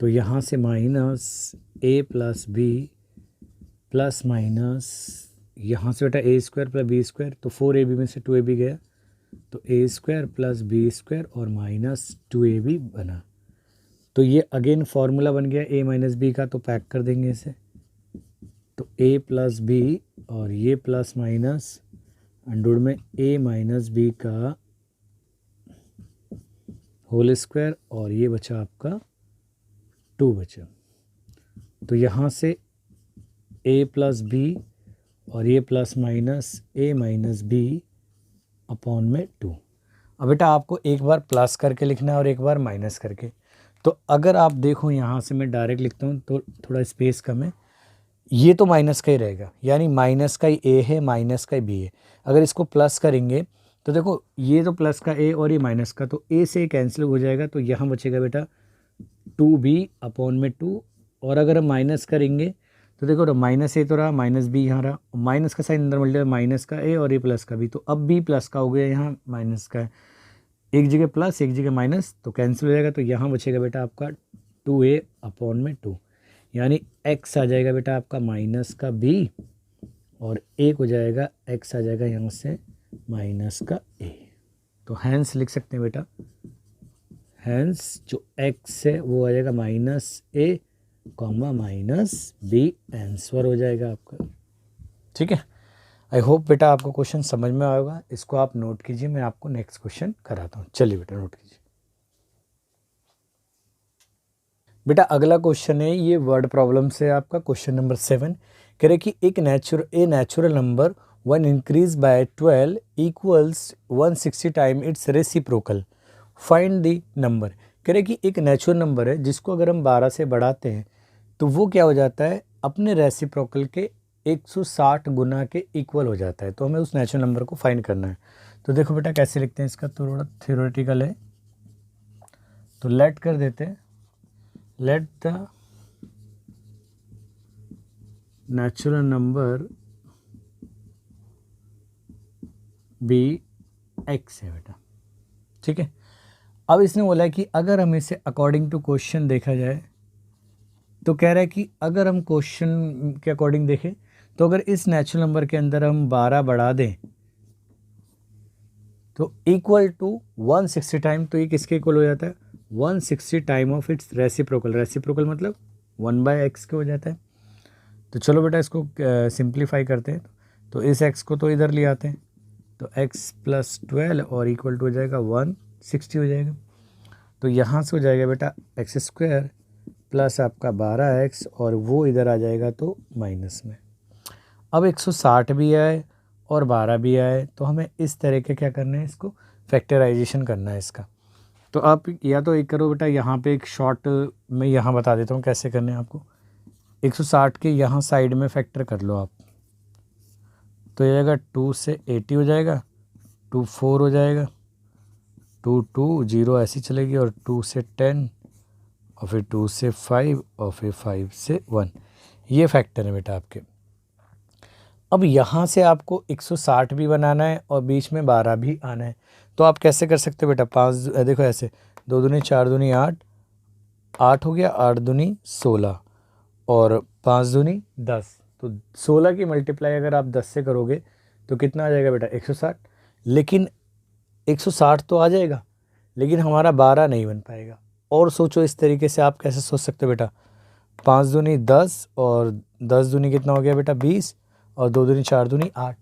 तो यहाँ से minus a plus b plus minus यहाँ से बेटा a square plus B square, तो 4ab में से 2ab गया, तो a square plus B square और माइनस 2ab बना। तो ये अगेन फार्मूला बन गया a माइनस बी का, तो पैक कर देंगे इसे, तो a प्लस बी और ये प्लस माइनस अंडररूट में a माइनस बी का होल स्क्वायर और ये बचा आपका 2 बचा। तो यहाँ से a प्लस बी और ये plus minus a minus b upon में 2। अब बेटा आपको एक बार प्लस करके लिखना है और एक बार माइनस करके, तो अगर आप देखो यहाँ से मैं डायरेक्ट लिखता हूँ तो थोड़ा स्पेस कम है, ये तो माइनस का ही रहेगा, यानी माइनस का ही a है माइनस का ही b है। अगर इसको प्लस करेंगे तो देखो ये तो प्लस का a और ये माइनस का, तो a से कैंसिल हो जाएगा, तो यहाँ बचेगा बेटा 2b अपॉन में 2, और अगर हम माइनस करेंगे तो देखो तो माइनस ए तो रहा, माइनस बी यहाँ रहा, माइनस का साइन अंदर मल्टीप्लाई माइनस का ए और ये प्लस का बी, तो अब बी प्लस का हो गया, यहाँ माइनस का है, एक जगह प्लस एक जगह माइनस, तो कैंसिल हो जाएगा, तो यहाँ बचेगा बेटा आपका 2a अपॉन में 2, यानी x आ जाएगा बेटा आपका माइनस का b और एक हो जाएगा x आ जाएगा यहाँ से माइनस का a। तो हैंस लिख सकते हैं बेटा, हैंस जो x है वो आ जाएगा minus a comma minus b, answer हो जाएगा आपका। ठीक है, आई होप बेटा आपको क्वेश्चन समझ में आएगा, इसको आप नोट कीजिए, मैं आपको नेक्स्ट क्वेश्चन कराता हूँ। चलिए बेटा नोट कीजिए। बेटा अगला क्वेश्चन है, ये वर्ड प्रॉब्लम से आपका क्वेश्चन नंबर 7 कह रहे कि एक natural number 1 increase by 12 equals 160 time it's reciprocal, find the number. कह रहे कि एक नेचुरल नंबर है जिसको अगर हम 12 से बढ़ाते हैं तो वो क्या हो जाता है, अपने रेसिप्रोकल के 160 गुना के इक्वल हो जाता है। तो हमें उस नेचुरल नंबर को फाइंड करना है। तो देखो बेटा कैसे लिखते हैं, इसका थोड़ा थ्योरेटिकल है, तो लेट कर देते हैं, let the natural number be x है बेटा, ठीक है। अब इसने बोला है कि अगर हम इसे अकॉर्डिंग टू क्वेश्चन देखा जाए, तो कह रहा है कि अगर हम क्वेश्चन के अकॉर्डिंग देखें तो अगर इस नेचुरल नंबर के अंदर हम 12 बढ़ा दें तो इक्वल टू 160 टाइम, तो ये किसके इक्वल हो जाता है, 160 time of its reciprocal. Reciprocal मतलब 1/x के हो जाता है। तो चलो बेटा इसको सिंप्लीफाई करते हैं। तो इस x को तो इधर ले आते हैं, तो x + 12 और इक्वल टू हो जाएगा 160 हो जाएगा। तो यहाँ से हो जाएगा बेटा x² प्लस आपका 12x और वो इधर आ जाएगा तो माइनस में। अब 160 भी आए और 12 भी आए, तो हमें इस तरह के क्या करना है, इसको फैक्टराइजेशन करना है इसका। तो आप या तो एक करो बेटा, यहाँ पे एक शॉर्ट मैं यहाँ बता देता हूँ कैसे करने हैं आपको। 160 के यहाँ साइड में फैक्टर कर लो आप, तो ये जाएगा 2 से 80 हो जाएगा, 2 4 हो जाएगा, 2 2 0 ऐसी चलेगी, और 2 से 10 और फिर 2 से 5 और फिर 5 से 1। ये फैक्टर है बेटा आपके। अब यहाँ से आपको 160 भी बनाना है और बीच में 12 भी आना है। तो आप कैसे कर सकते हो बेटा, 5 देखो ऐसे, 2 दूनी 4 दूनी 8, 8 हो गया, 8 दूनी 16 और 5 दूनी 10। तो 16 की मल्टीप्लाई अगर आप 10 से करोगे तो कितना आ जाएगा बेटा, 160। लेकिन 160 तो आ जाएगा, लेकिन हमारा 12 नहीं बन पाएगा। और सोचो इस तरीके से आप कैसे सोच सकते हो बेटा, 5 दूनी 10 और 10 दूनी कितना हो गया बेटा 20 और 2 दूनी 4 दूनी 8।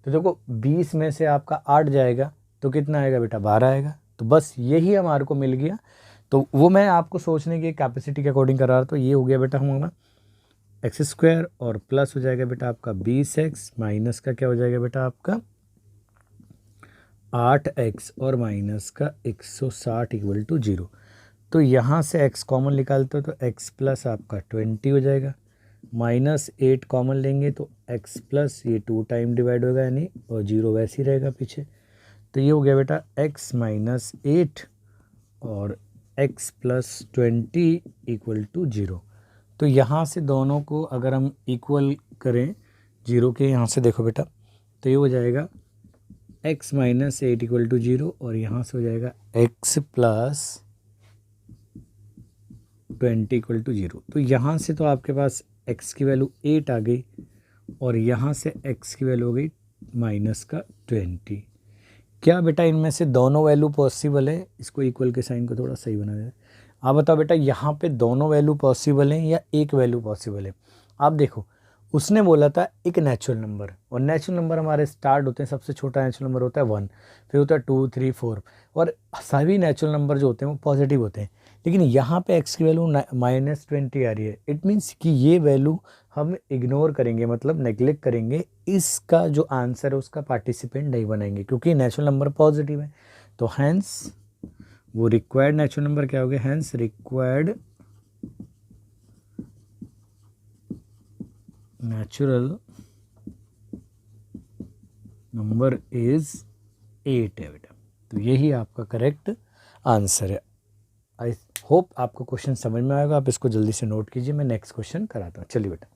तो देखो 20 में से आपका 8 जाएगा तो कितना आएगा बेटा, 12 आएगा। तो बस यही हमारे को मिल गया। तो वो मैं आपको सोचने की कैपेसिटी के अकॉर्डिंग करा रहा, तो ये हो गया बेटा हमारा x² और प्लस हो जाएगा बेटा आपका 20x माइनस का क्या हो जाएगा बेटा आपका 8x और माइनस का 160 इक्वल टू 0। तो यहाँ से x कॉमन निकालते हो तो x प्लस आपका 20 हो जाएगा, माइनस 8 कॉमन लेंगे तो x प्लस ये 2 टाइम डिवाइड होगा यानी, और 0 वैसे ही रहेगा पीछे। तो ये हो गया बेटा x माइनस 8 और x प्लस 20 इक्वल टू 0। तो यहाँ से दोनों को अगर हम इक्वल करें 0 के, यहाँ से देखो बेटा, तो ये हो जाएगा x माइनस 8 इक्वल टू 0 और यहाँ से हो जाएगा x प्लस 20 इक्वल टू 0। तो यहाँ से तो आपके पास x की वैल्यू 8 आ गई और यहाँ से x की वैल्यू हो गई माइनस का 20। क्या बेटा इनमें से दोनों वैल्यू पॉसिबल है? इसको इक्वल के साइन को थोड़ा सही बना दें। आप बताओ बेटा यहाँ पे दोनों वैल्यू पॉसिबल हैं या एक वैल्यू पॉसिबल है? आप देखो उसने बोला था एक नेचुरल नंबर, और नेचुरल नंबर हमारे स्टार्ट होते हैं, सबसे छोटा नेचुरल नंबर होता है 1, फिर होता है 2 3 4, और सभी नेचुरल नंबर जो होते हैं वो पॉजिटिव होते हैं। लेकिन यहाँ पे x की वैल्यू -20 आ रही है। इट मीन्स कि ये वैल्यू हम इग्नोर करेंगे, मतलब नेग्लेक्ट करेंगे, इसका जो आंसर है उसका पार्टिसिपेंट नहीं बनाएंगे क्योंकि नेचुरल नंबर पॉजिटिव है। तो हैंस वो रिक्वायर्ड नेचुरल नंबर क्या हो गया, hence required natural number is 8 है बेटा। तो यही आपका करेक्ट आंसर है। आई होप आपको क्वेश्चन समझ में आएगा। आप इसको जल्दी से नोट कीजिए, मैं नेक्स्ट क्वेश्चन कराता हूँ। चलिए बेटा,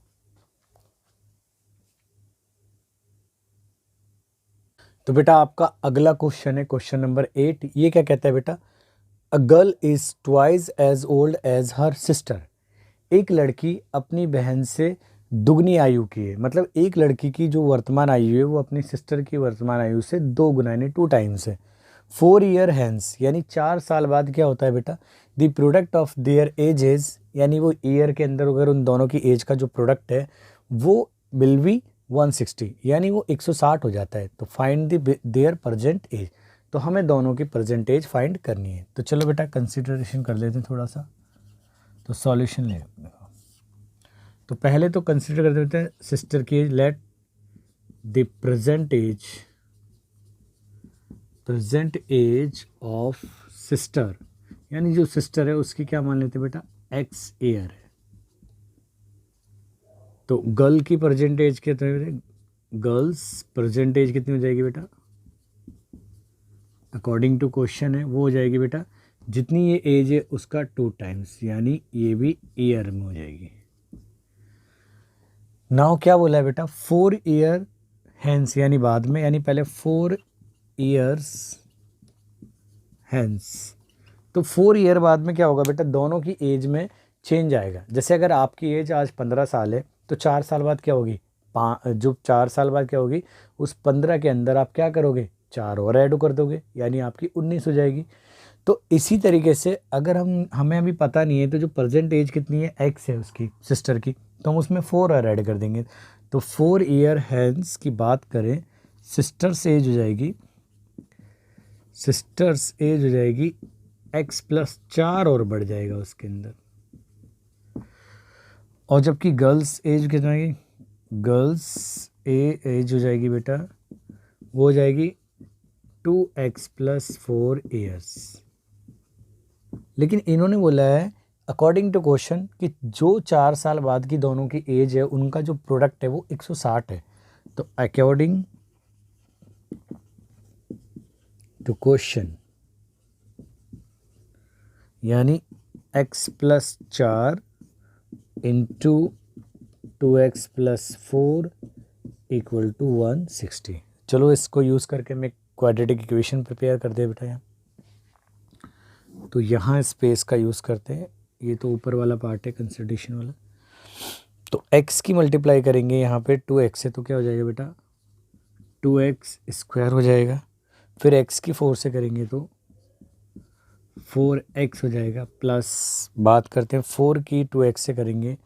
तो बेटा आपका अगला क्वेश्चन है क्वेश्चन नंबर 8। ये क्या कहता है बेटा, a girl is twice as old as her sister. एक लड़की अपनी बहन से दुगनी आयु की है, मतलब एक लड़की की जो वर्तमान आयु है वो अपनी सिस्टर की वर्तमान आयु से 2 गुना यानी 2 टाइम्स है। 4 ईयर हैंस यानी 4 साल बाद क्या होता है बेटा, the product of their edges, यानी वो ईयर के अंदर अगर उन दोनों की एज का जो प्रोडक्ट है वो विल बी 160 यानी वो 160 हो जाता है। तो find the their present age, तो हमें दोनों की प्रेजेंट एज फाइंड करनी है। तो चलो बेटा कंसिडरेशन कर लेते हैं थोड़ा सा, तो सॉल्यूशन ले। तो पहले तो कंसिडर कर देते हैं सिस्टर की age. Let the present age of sister, यानी जो सिस्टर है उसकी क्या मान लेते हैं बेटा, x ईयर है। तो गर्ल की परसेंटेज कितनी, गर्ल्स परसेंटेज कितनी हो जाएगी बेटा, अकॉर्डिंग टू क्वेश्चन है वो हो जाएगी बेटा जितनी ये एज है उसका 2 टाइम्स, यानी ये भी ईयर में हो जाएगी। नाउ क्या बोला है बेटा, 4 ईयर हैंस, यानी बाद में, यानी पहले 4 ईयर्स हैंस। तो 4 ईयर बाद में क्या होगा बेटा, दोनों की एज में चेंज आएगा। जैसे अगर आपकी एज आज 15 साल है तो 4 साल बाद क्या होगी, जो 4 साल बाद क्या होगी, उस 15 के अंदर आप क्या करोगे, 4 और ऐड कर दोगे, यानी आपकी 19 हो जाएगी। तो इसी तरीके से अगर हमें अभी पता नहीं है तो जो प्रेजेंट एज कितनी है, एक्स है उसकी सिस्टर की, तो हम उसमें 4 और ऐड कर देंगे। तो 4 ईयर हैंस की बात करें, सिस्टर्स एज हो जाएगी, सिस्टर्स एज हो जाएगी x प्लस 4 और बढ़ जाएगा उसके अंदर। और जबकि गर्ल्स एज कितना है, गर्ल्स एज हो जाएगी बेटा, वो हो जाएगी 2x प्लस 4 ईयर्स। लेकिन इन्होंने बोला है अकॉर्डिंग टू क्वेश्चन कि जो 4 साल बाद की दोनों की एज है उनका जो प्रोडक्ट है वो 160 है। तो अकॉर्डिंग टू क्वेश्चन, यानी x plus 4 into 2x plus 4 equal to 160। चलो इसको यूज़ करके मैं क्वाड्रेटिक इक्वेशन प्रिपेयर कर दे बेटा। यहाँ तो यहाँ स्पेस का यूज़ करते हैं, ये तो ऊपर वाला पार्ट है कंसिडरेशन वाला। तो x की मल्टीप्लाई करेंगे यहाँ पे 2x है तो क्या हो जाएगा बेटा, 2x स्क्वायर हो जाएगा। फिर x की 4 से करेंगे तो 4x हो जाएगा, प्लस बात करते हैं 4 की 2x से करेंगे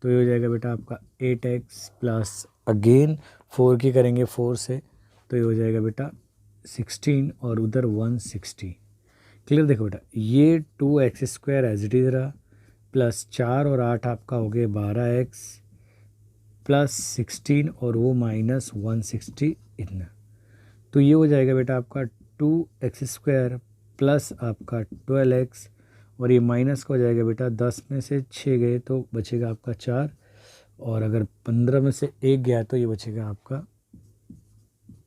तो ये हो जाएगा बेटा आपका 8x, प्लस अगेन 4 की करेंगे 4 से तो ये हो जाएगा बेटा 16 और उधर 160। क्लियर, देखो बेटा ये 2x square as it is रहा, प्लस 4 और 8 आपका हो गया 12x, प्लस 16 और वो माइनस 160 इतना। तो ये हो जाएगा बेटा आपका 2x स्क्वायर प्लस आपका 12x, और ये माइनस का हो जाएगा बेटा 10 में से 6 गए तो बचेगा आपका 4, और अगर 15 में से 1 गया तो ये बचेगा आपका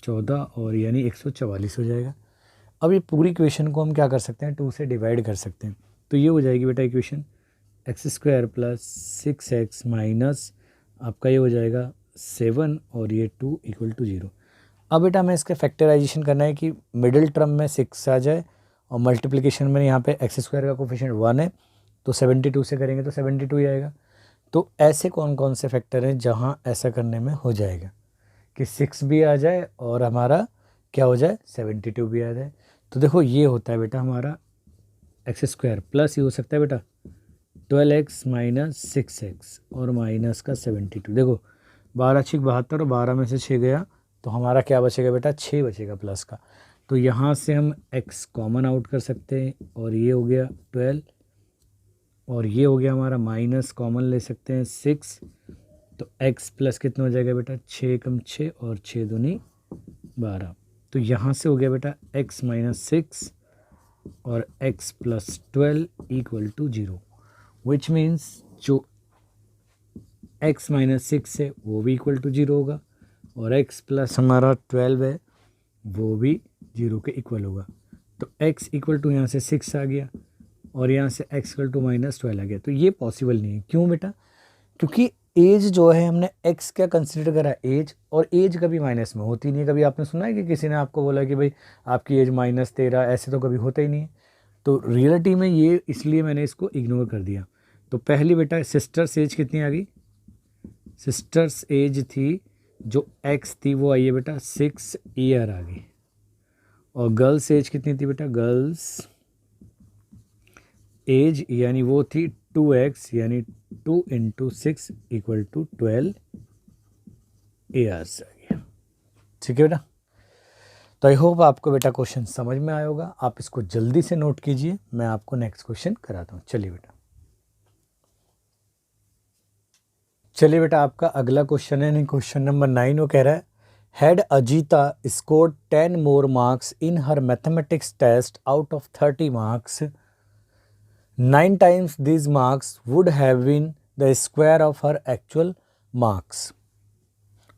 14, और यानी 144 हो जाएगा। अब ये पूरी इक्वेशन को हम क्या कर सकते हैं, 2 से डिवाइड कर सकते हैं। तो ये हो जाएगी बेटा equation x square plus 6x minus आपका ये हो जाएगा 7 और ये 2 इक्वल टू 0। अब बेटा हमें इसका फैक्टराइजेशन करना है कि मिडिल टर्म में 6 आ जाए और मल्टीप्लिकेशन में यहाँ पे एक्स स्क्वायर का कोफिशिएंट 1 है तो 72 से करेंगे तो 72 ही आएगा। तो ऐसे कौन कौन से फैक्टर हैं जहाँ ऐसा करने में हो जाएगा कि 6 भी आ जाए और हमारा क्या हो जाए 72 भी आ जाए। तो देखो ये होता है बेटा हमारा एक्स स्क्वायर प्लस ये हो सकता है बेटा 12x माइनस 6x और माइनस का 72। देखो 12 6 72 और 12 में से 6 गया तो हमारा क्या बचेगा बेटा 6 बचेगा प्लस का। तो यहाँ से हम x कॉमन आउट कर सकते हैं और ये हो गया 12 और ये हो गया हमारा माइनस कॉमन ले सकते हैं 6। तो x प्लस कितना हो जाएगा बेटा 6 कम 6 और 6 दूनी 12। तो यहाँ से हो गया बेटा x माइनस 6 और x plus 12 equal to 0, which means जो x माइनस 6 है वो भी इक्वल टू 0 होगा और x प्लस हमारा 12 है वो भी 0 के इक्वल होगा। तो x इक्वल टू यहाँ से 6 आ गया और यहाँ से x इक्वल टू माइनस 12 आ गया। तो ये पॉसिबल नहीं है। क्यों बेटा? क्योंकि एज जो है हमने x क्या कंसिडर करा एज, और एज कभी माइनस में होती नहीं है। कभी आपने सुना है कि किसी ने आपको बोला कि भाई आपकी एज -13, ऐसे तो कभी होता ही नहीं है। तो रियलिटी में ये इसलिए मैंने इसको इग्नोर कर दिया। तो पहली बेटा सिस्टर्स एज कितनी आ गई, सिस्टर्स एज थी जो x थी वो आई है बेटा 6 ईयर आ गई। और गर्ल्स एज कितनी थी बेटा, गर्ल्स एज यानी वो थी 2x यानी 2 इंटू 6 इक्वल टू 12 ईयर्स आ गया। ठीक है बेटा। तो आई होप आपको बेटा क्वेश्चन समझ में आया होगा। आप इसको जल्दी से नोट कीजिए, मैं आपको नेक्स्ट क्वेश्चन कराता हूँ। चलिए बेटा आपका अगला क्वेश्चन है, क्वेश्चन नंबर 9। वो कह रहा है had Ajita scored 10 more marks in her mathematics test out of 30 marks, 9 times these marks would have been the square of her actual marks,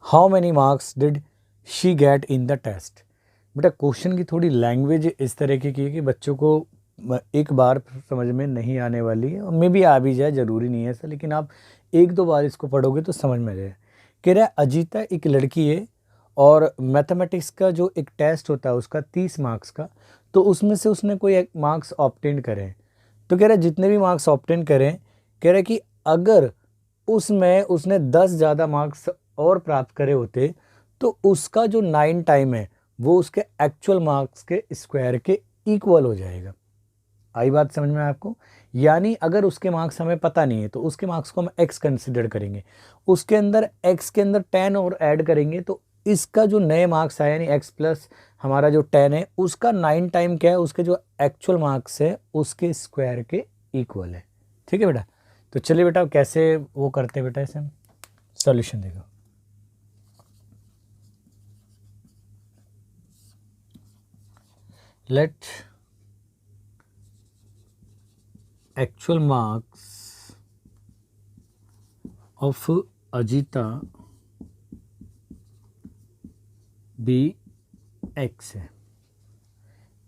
how many marks did she get in the test. बेटा question की थोड़ी language इस तरीके की है कि बच्चों को एक बार समझ में नहीं आने वाली है, और मे भी आ भी जाए, ज़रूरी नहीं है ऐसा, लेकिन आप एक दो बार इसको पढ़ोगे तो समझ में आ जाए। कह रहा है अजीता एक लड़की है और मैथमेटिक्स का जो एक टेस्ट होता है उसका 30 मार्क्स का, तो उसमें से उसने कोई एक मार्क्स ऑब्टेन करें। तो कह रहा है जितने भी मार्क्स ऑब्टेन करें, कह रहा है कि अगर उसमें उसने 10 ज़्यादा मार्क्स और प्राप्त करे होते तो उसका जो 9 टाइम है वो उसके एक्चुअल मार्क्स के स्क्वायर के इक्वल हो जाएगा। आई बात समझ में आपको? यानी अगर उसके मार्क्स हमें पता नहीं है तो उसके मार्क्स को हम एक्स कंसिडर करेंगे, उसके अंदर एक्स के अंदर 10 और ऐड करेंगे, तो इसका जो नए मार्क्स आया यानी एक्स प्लस हमारा जो 10 है उसका 9 टाइम क्या है, उसके जो एक्चुअल मार्क्स है उसके स्क्वायर के इक्वल है। ठीक है बेटा, तो चलिए बेटा कैसे वो करते हैं बेटा, इसे हम सॉल्यूशन देखो। Let actual marks of Ajita be x है।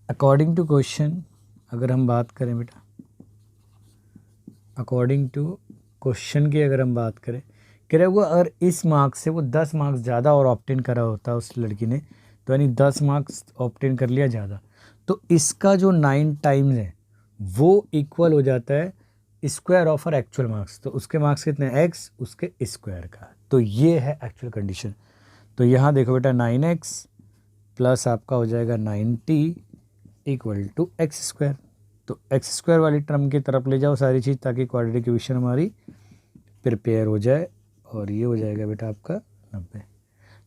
अकॉर्डिंग टू क्वेश्चन अगर हम बात करें बेटा, अकॉर्डिंग टू क्वेश्चन की अगर हम बात करें, कह रहे वो अगर इस मार्क्स से वो 10 मार्क्स ज़्यादा और ऑब्टेन करा होता उस लड़की ने, तो यानी 10 मार्क्स ऑब्टेन कर लिया ज़्यादा, तो इसका जो 9 टाइम्स है वो इक्वल हो जाता है square of her actual marks. तो उसके मार्क्स कितने, एक्स उसके स्क्वायर का। तो ये है एक्चुअल कंडीशन। तो यहाँ देखो बेटा 9x प्लस आपका हो जाएगा 90 इक्वल टू एक्स स्क्वायर। तो एक्स स्क्वायर वाली टर्म की तरफ ले जाओ सारी चीज़, ताकि क्वाड्रेटिक इक्वेशन हमारी प्रिपेयर हो जाए, और ये हो जाएगा बेटा आपका 90।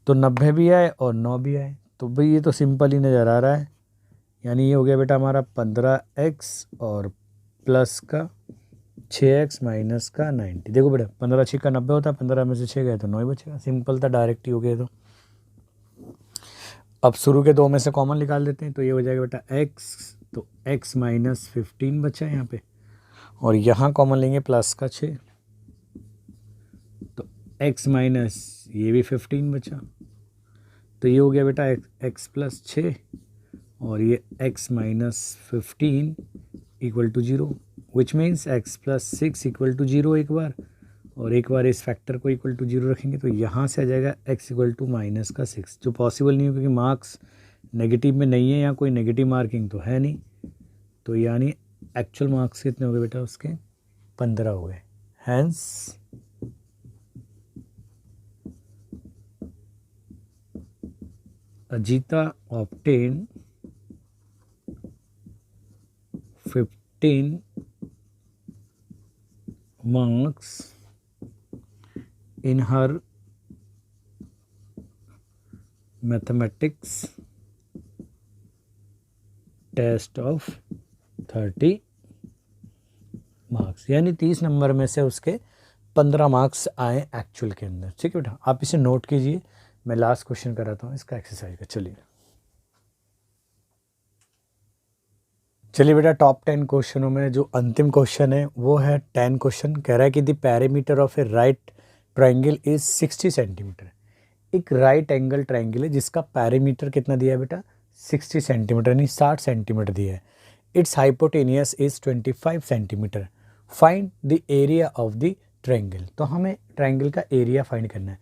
तो 90 भी आए और 9 भी आए, तो भाई ये तो सिंपल ही नज़र आ रहा है। यानी ये हो गया बेटा हमारा 15x और प्लस का 6x माइनस का 90। देखो बेटा 15 6 का 90 होता है, 15 में से 6 गए तो 9 ही बचेगा। सिंपल था, डायरेक्ट ही हो गया। तो अब शुरू के 2 में से कॉमन निकाल देते हैं, तो ये हो जाएगा बेटा x, तो x माइनस 15 बचा यहाँ पे, और यहाँ कॉमन लेंगे प्लस का 6, तो x माइनस ये भी 15 बचा, तो ये हो गया बेटा x प्लस 6, और ये x minus 15 equal to 0, which means x plus 6 equal to 0 एक बार, और एक बार इस फैक्टर को इक्वल टू 0 रखेंगे, तो यहाँ से आ जाएगा x इक्वल टू माइनस का 6, जो पॉसिबल नहीं हो क्योंकि मार्क्स नेगेटिव में नहीं है, यहाँ कोई नेगेटिव मार्किंग तो है नहीं। तो यानी एक्चुअल मार्क्स कितने हो गए बेटा उसके, 15 हो गए। Hence Ajita obtain 15 marks in her mathematics test of 30 marks, यानी 30 नंबर में से उसके 15 मार्क्स आए एक्चुअल के अंदर। ठीक है बेटा, आप इसे नोट कीजिए, मैं लास्ट क्वेश्चन कराता हूँ इसका एक्सरसाइज का। चलिए बेटा टॉप 10 क्वेश्चनों में जो अंतिम क्वेश्चन है वो है 10 क्वेश्चन। कह रहा है कि the parameter of A right triangle is 60 centimetre. एक राइट एंगल ट्राइंगल है जिसका पैरामीटर कितना दिया है बेटा, 60 सेंटीमीटर, यानी 60 सेंटीमीटर दिया है। It's hypotenuse is 25 centimetre. Find the area of the triangle. तो हमें ट्राइंगल का एरिया फाइंड करना है।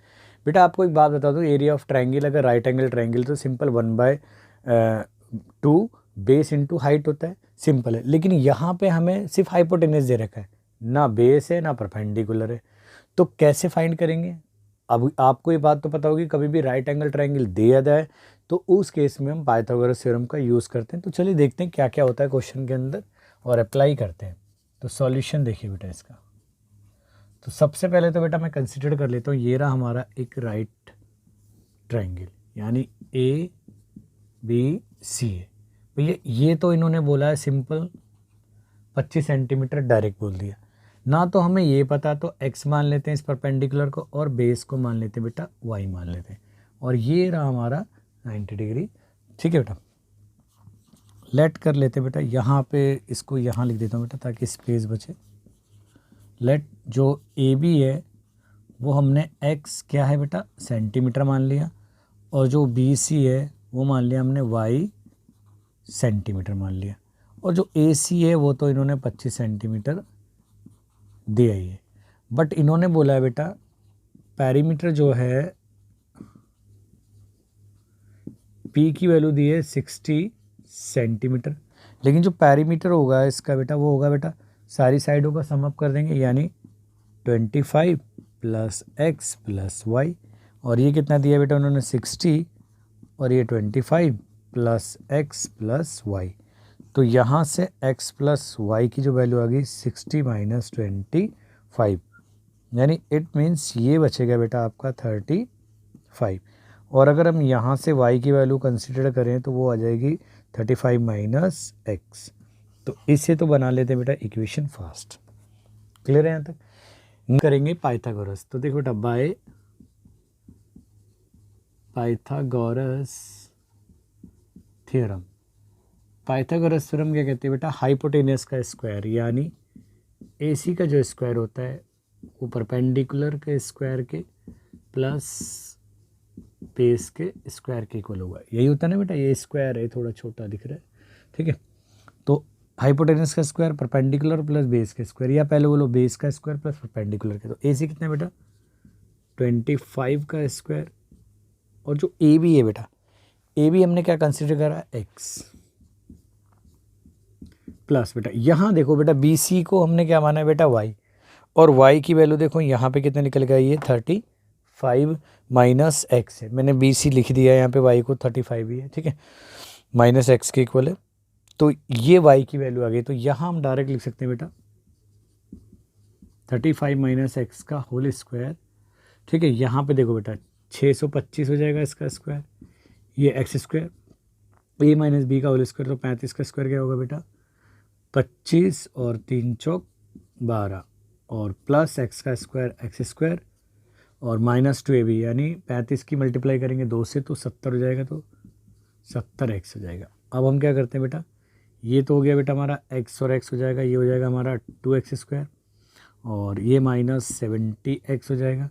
बेटा आपको एक बात बता दूँ, एरिया ऑफ ट्राइंगल अगर राइट एंगल ट्राइंगल तो सिंपल 1/2 बेस इंटू हाइट होता है, सिंपल है। लेकिन यहाँ पे हमें सिर्फ हाइपोटेनस दे रखा है, ना बेस है ना परपेंडिकुलर है, तो कैसे फाइंड करेंगे। अब आपको ये बात तो पता होगी, कभी भी राइट एंगल ट्राइंगल दिया जाए तो उस केस में हम पाइथागोरस थ्योरम का यूज़ करते हैं। तो चलिए देखते हैं क्या क्या होता है क्वेश्चन के अंदर और अप्लाई करते हैं। तो सॉल्यूशन देखिए बेटा इसका। तो सबसे पहले तो बेटा मैं कंसिडर कर लेता हूँ, ये रहा हमारा एक राइट ट्राइंगल, यानी ABC है भैया। ये तो इन्होंने बोला है सिंपल 25 सेंटीमीटर, डायरेक्ट बोल दिया ना, तो हमें ये पता, तो x मान लेते हैं इस परपेंडिकुलर को, और बेस को मान लेते हैं बेटा y मान लेते हैं, और ये रहा हमारा 90 डिग्री। ठीक है बेटा, लेट कर लेते हैं बेटा, यहाँ पे इसको यहाँ लिख देता हूँ बेटा ताकि स्पेस बचे। लेट जो AB है वो हमने x क्या है बेटा सेंटीमीटर मान लिया, और जो BC है वो मान लिया हमने y सेंटीमीटर मान लिया, और जो AC है वो तो इन्होंने 25 सेंटीमीटर दिया ही है। बट इन्होंने बोला है बेटा पेरीमीटर जो है P की वैल्यू दी है 60 सेंटीमीटर, लेकिन जो पेरीमीटर होगा इसका बेटा वो होगा बेटा सारी साइडों का सम अप कर देंगे, यानी 25 प्लस x प्लस वाई, और ये कितना दिया बेटा उन्होंने 60, और ये 25 प्लस x प्लस वाई। तो यहाँ से x प्लस वाई की जो वैल्यू आ गई 60 माइनस 25, यानी इट मीन्स ये बचेगा बेटा आपका 35। और अगर हम यहाँ से y की वैल्यू कंसिडर करें तो वो आ जाएगी 35 माइनस x। तो इससे तो बना लेते हैं बेटा इक्वेशन फास्ट। क्लियर है यहाँ तक? करेंगे पाइथागोरस। तो देखो बेटा by Pythagoras theorem. Pythagoras theorem क्या कहते हैं बेटा, हाइपोटेनस का स्क्वायर यानी AC का जो स्क्वायर होता है वो परपेंडिकुलर के स्क्वायर के प्लस बेस के स्क्वायर के इक्वल होगा। यही होता है ना बेटा, ये स्क्वायर है थोड़ा छोटा दिख रहा है, ठीक है। तो हाइपोटेनस का स्क्वायर परपेंडिकुलर प्लस बेस के स्क्वायर, या पहले बोलो बेस का स्क्वायर प्लस परपेंडिकुलर के। तो AC कितना है बेटा 25 का स्क्वायर, और जो AB है बेटा AB हमने क्या कंसिडर करा x प्लस बेटा यहाँ देखो बेटा BC को हमने क्या माना है बेटा y, और y की वैल्यू देखो यहाँ पे कितना निकल गया, ये 35 माइनस x है। मैंने BC लिख दिया यहाँ पे, y को 35 ही है, ठीक है, माइनस x के इक्वल है। तो ये y की वैल्यू आ गई, तो यहाँ हम डायरेक्ट लिख सकते हैं बेटा 35 माइनस x का होल स्क्वायर, ठीक है। यहाँ पे देखो बेटा 625 हो जाएगा इसका स्क्वायर, ये x square, a minus b का होल स्क्वायर, तो 35 का स्क्वायर क्या होगा बेटा 25 और 3 चौक 12, और प्लस x का स्क्वायर x स्क्वायर, और माइनस 2ab, यानी 35 की मल्टीप्लाई करेंगे 2 से तो 70 हो जाएगा, तो 70x हो जाएगा। अब हम क्या करते हैं बेटा, ये तो हो गया बेटा हमारा x और x हो जाएगा, ये हो जाएगा हमारा 2x स्क्वायर, और ये माइनस 70x हो जाएगा,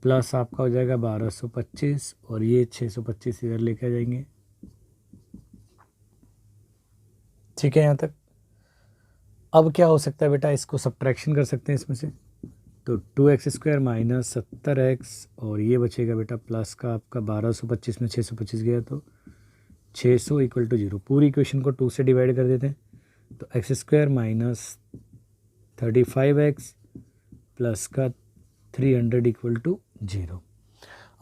प्लस आपका हो जाएगा 1225, और ये 625 इधर लेके आ जाएंगे, ठीक है यहाँ तक। अब क्या हो सकता है बेटा, इसको सब्ट्रैक्शन कर सकते हैं इसमें से, तो 2x स्क्वायर माइनस 70x, और ये बचेगा बेटा प्लस का आपका 1225 में 625 गया तो 600 इक्वल टू 0। पूरी इक्वेशन को 2 से डिवाइड कर देते हैं, तो x square minus 35x plus का 300 इक्वल टू 0।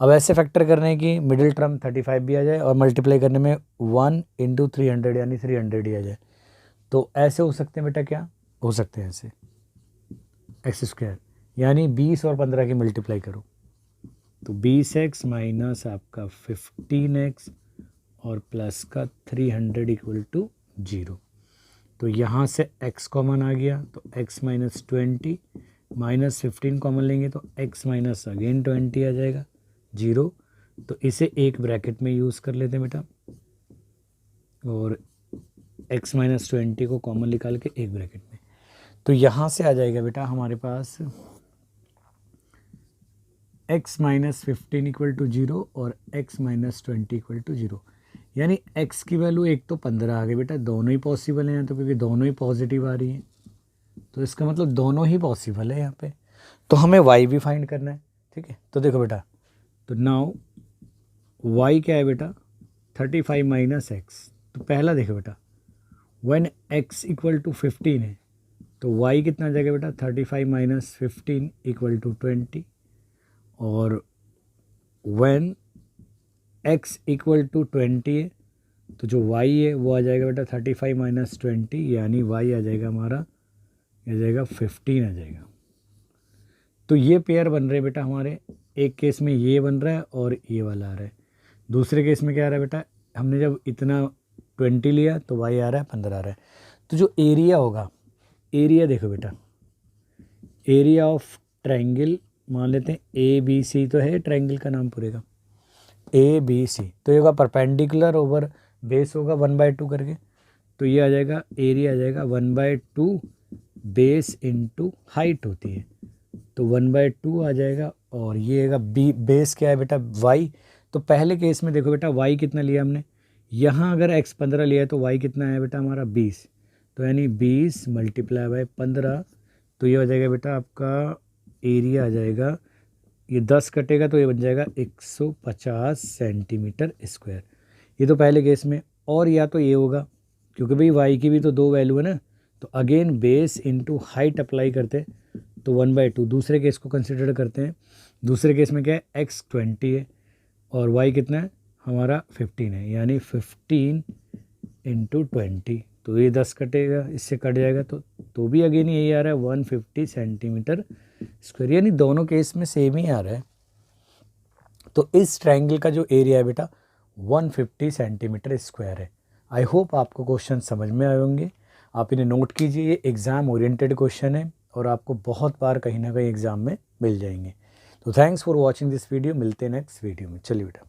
अब ऐसे फैक्टर करने की मिडिल टर्म 35 भी आ जाए, और मल्टीप्लाई करने में 1 इंटू 300 यानी 300 ही आ जाए। तो ऐसे हो सकते हैं बेटा, क्या हो सकते हैं ऐसे, एक्स स्क्वायर यानी 20 और 15 की मल्टीप्लाई करो तो 20x माइनस आपका 15x और प्लस का 300 इक्वल टू 0। तो यहाँ से x कॉमन आ गया, तो x माइनस 20 माइनस 15 कॉमन लेंगे तो x माइनस अगेन 20 आ जाएगा 0। तो इसे एक ब्रैकेट में यूज़ कर लेते हैं बेटा, और x माइनस 20 को कॉमन निकाल के एक ब्रैकेट में, तो यहाँ से आ जाएगा बेटा हमारे पास x माइनस 15 इक्वल टू 0 और x माइनस 20 इक्वल टू 0, यानी x की वैल्यू एक तो 15 आ गई बेटा, दोनों ही पॉसिबल हैं यहाँ तो, क्योंकि दोनों ही पॉजिटिव आ रही हैं, तो इसका मतलब दोनों ही पॉसिबल है यहाँ पे। तो हमें y भी फाइंड करना है, ठीक है। तो देखो बेटा, तो नाउ y क्या है बेटा 35 माइनस x। तो पहला देखो बेटा व्हेन x इक्वल टू 15 है तो y कितना आ जाएगा बेटा 35 माइनस 15 इक्वल टू 20, और व्हेन x इक्वल टू 20 है तो जो y है वो आ जाएगा बेटा 35 माइनस 20, यानी y आ जाएगा हमारा, आ जाएगा 15 आ जाएगा। तो ये पेयर बन रहे बेटा हमारे, एक केस में ये बन रहा है और ये वाला आ रहा है, दूसरे केस में क्या आ रहा है बेटा, हमने जब इतना 20 लिया तो y आ रहा है 15 आ रहा है। तो जो एरिया होगा, एरिया देखो बेटा, एरिया ऑफ ट्रायंगल मान लेते हैं ABC, तो है ट्रायंगल का नाम पूरे का ABC, तो ये होगा परपेंडिकुलर ओवर बेस होगा 1/2 करके, तो ये आ जाएगा एरिया आ जाएगा 1/2 बेस इंटू हाइट होती है, तो 1/2 आ जाएगा और ये है बेस क्या है बेटा y। तो पहले केस में देखो बेटा y कितना लिया हमने, यहाँ अगर x 15 लिया है तो y कितना है बेटा हमारा 20। तो यानी 20 मल्टीप्लाई बाय 15, तो ये हो जाएगा बेटा आपका एरिया आ जाएगा, ये 10 कटेगा तो ये बन जाएगा 150 सेंटीमीटर स्क्वायर। ये तो पहले केस में। और या तो ये होगा, क्योंकि भाई y की भी तो 2 वैल्यू है ना, तो again base into height apply करते तो 1/2। दूसरे केस को कंसिडर करते हैं। दूसरे केस में क्या है, x 20 है और y कितना है हमारा 15 है, यानी 15 इंटू 20, तो ये 10 कटेगा, इससे कट जाएगा तो भी अगेन यही आ रहा है 150 सेंटीमीटर स्क्वायर, यानी दोनों केस में सेम ही आ रहा है। तो इस ट्रायंगल का जो एरिया है बेटा 150 सेंटीमीटर स्क्वायर है। आई होप आपको क्वेश्चन समझ में आए होंगे। आप इन्हें नोट कीजिए, ये एग्ज़ाम ओरिएंटेड क्वेश्चन है और आपको बहुत बार कहीं ना कहीं एग्ज़ाम में मिल जाएंगे। तो thanks for watching this video, मिलते हैं नेक्स्ट वीडियो में। चलिए बेटा।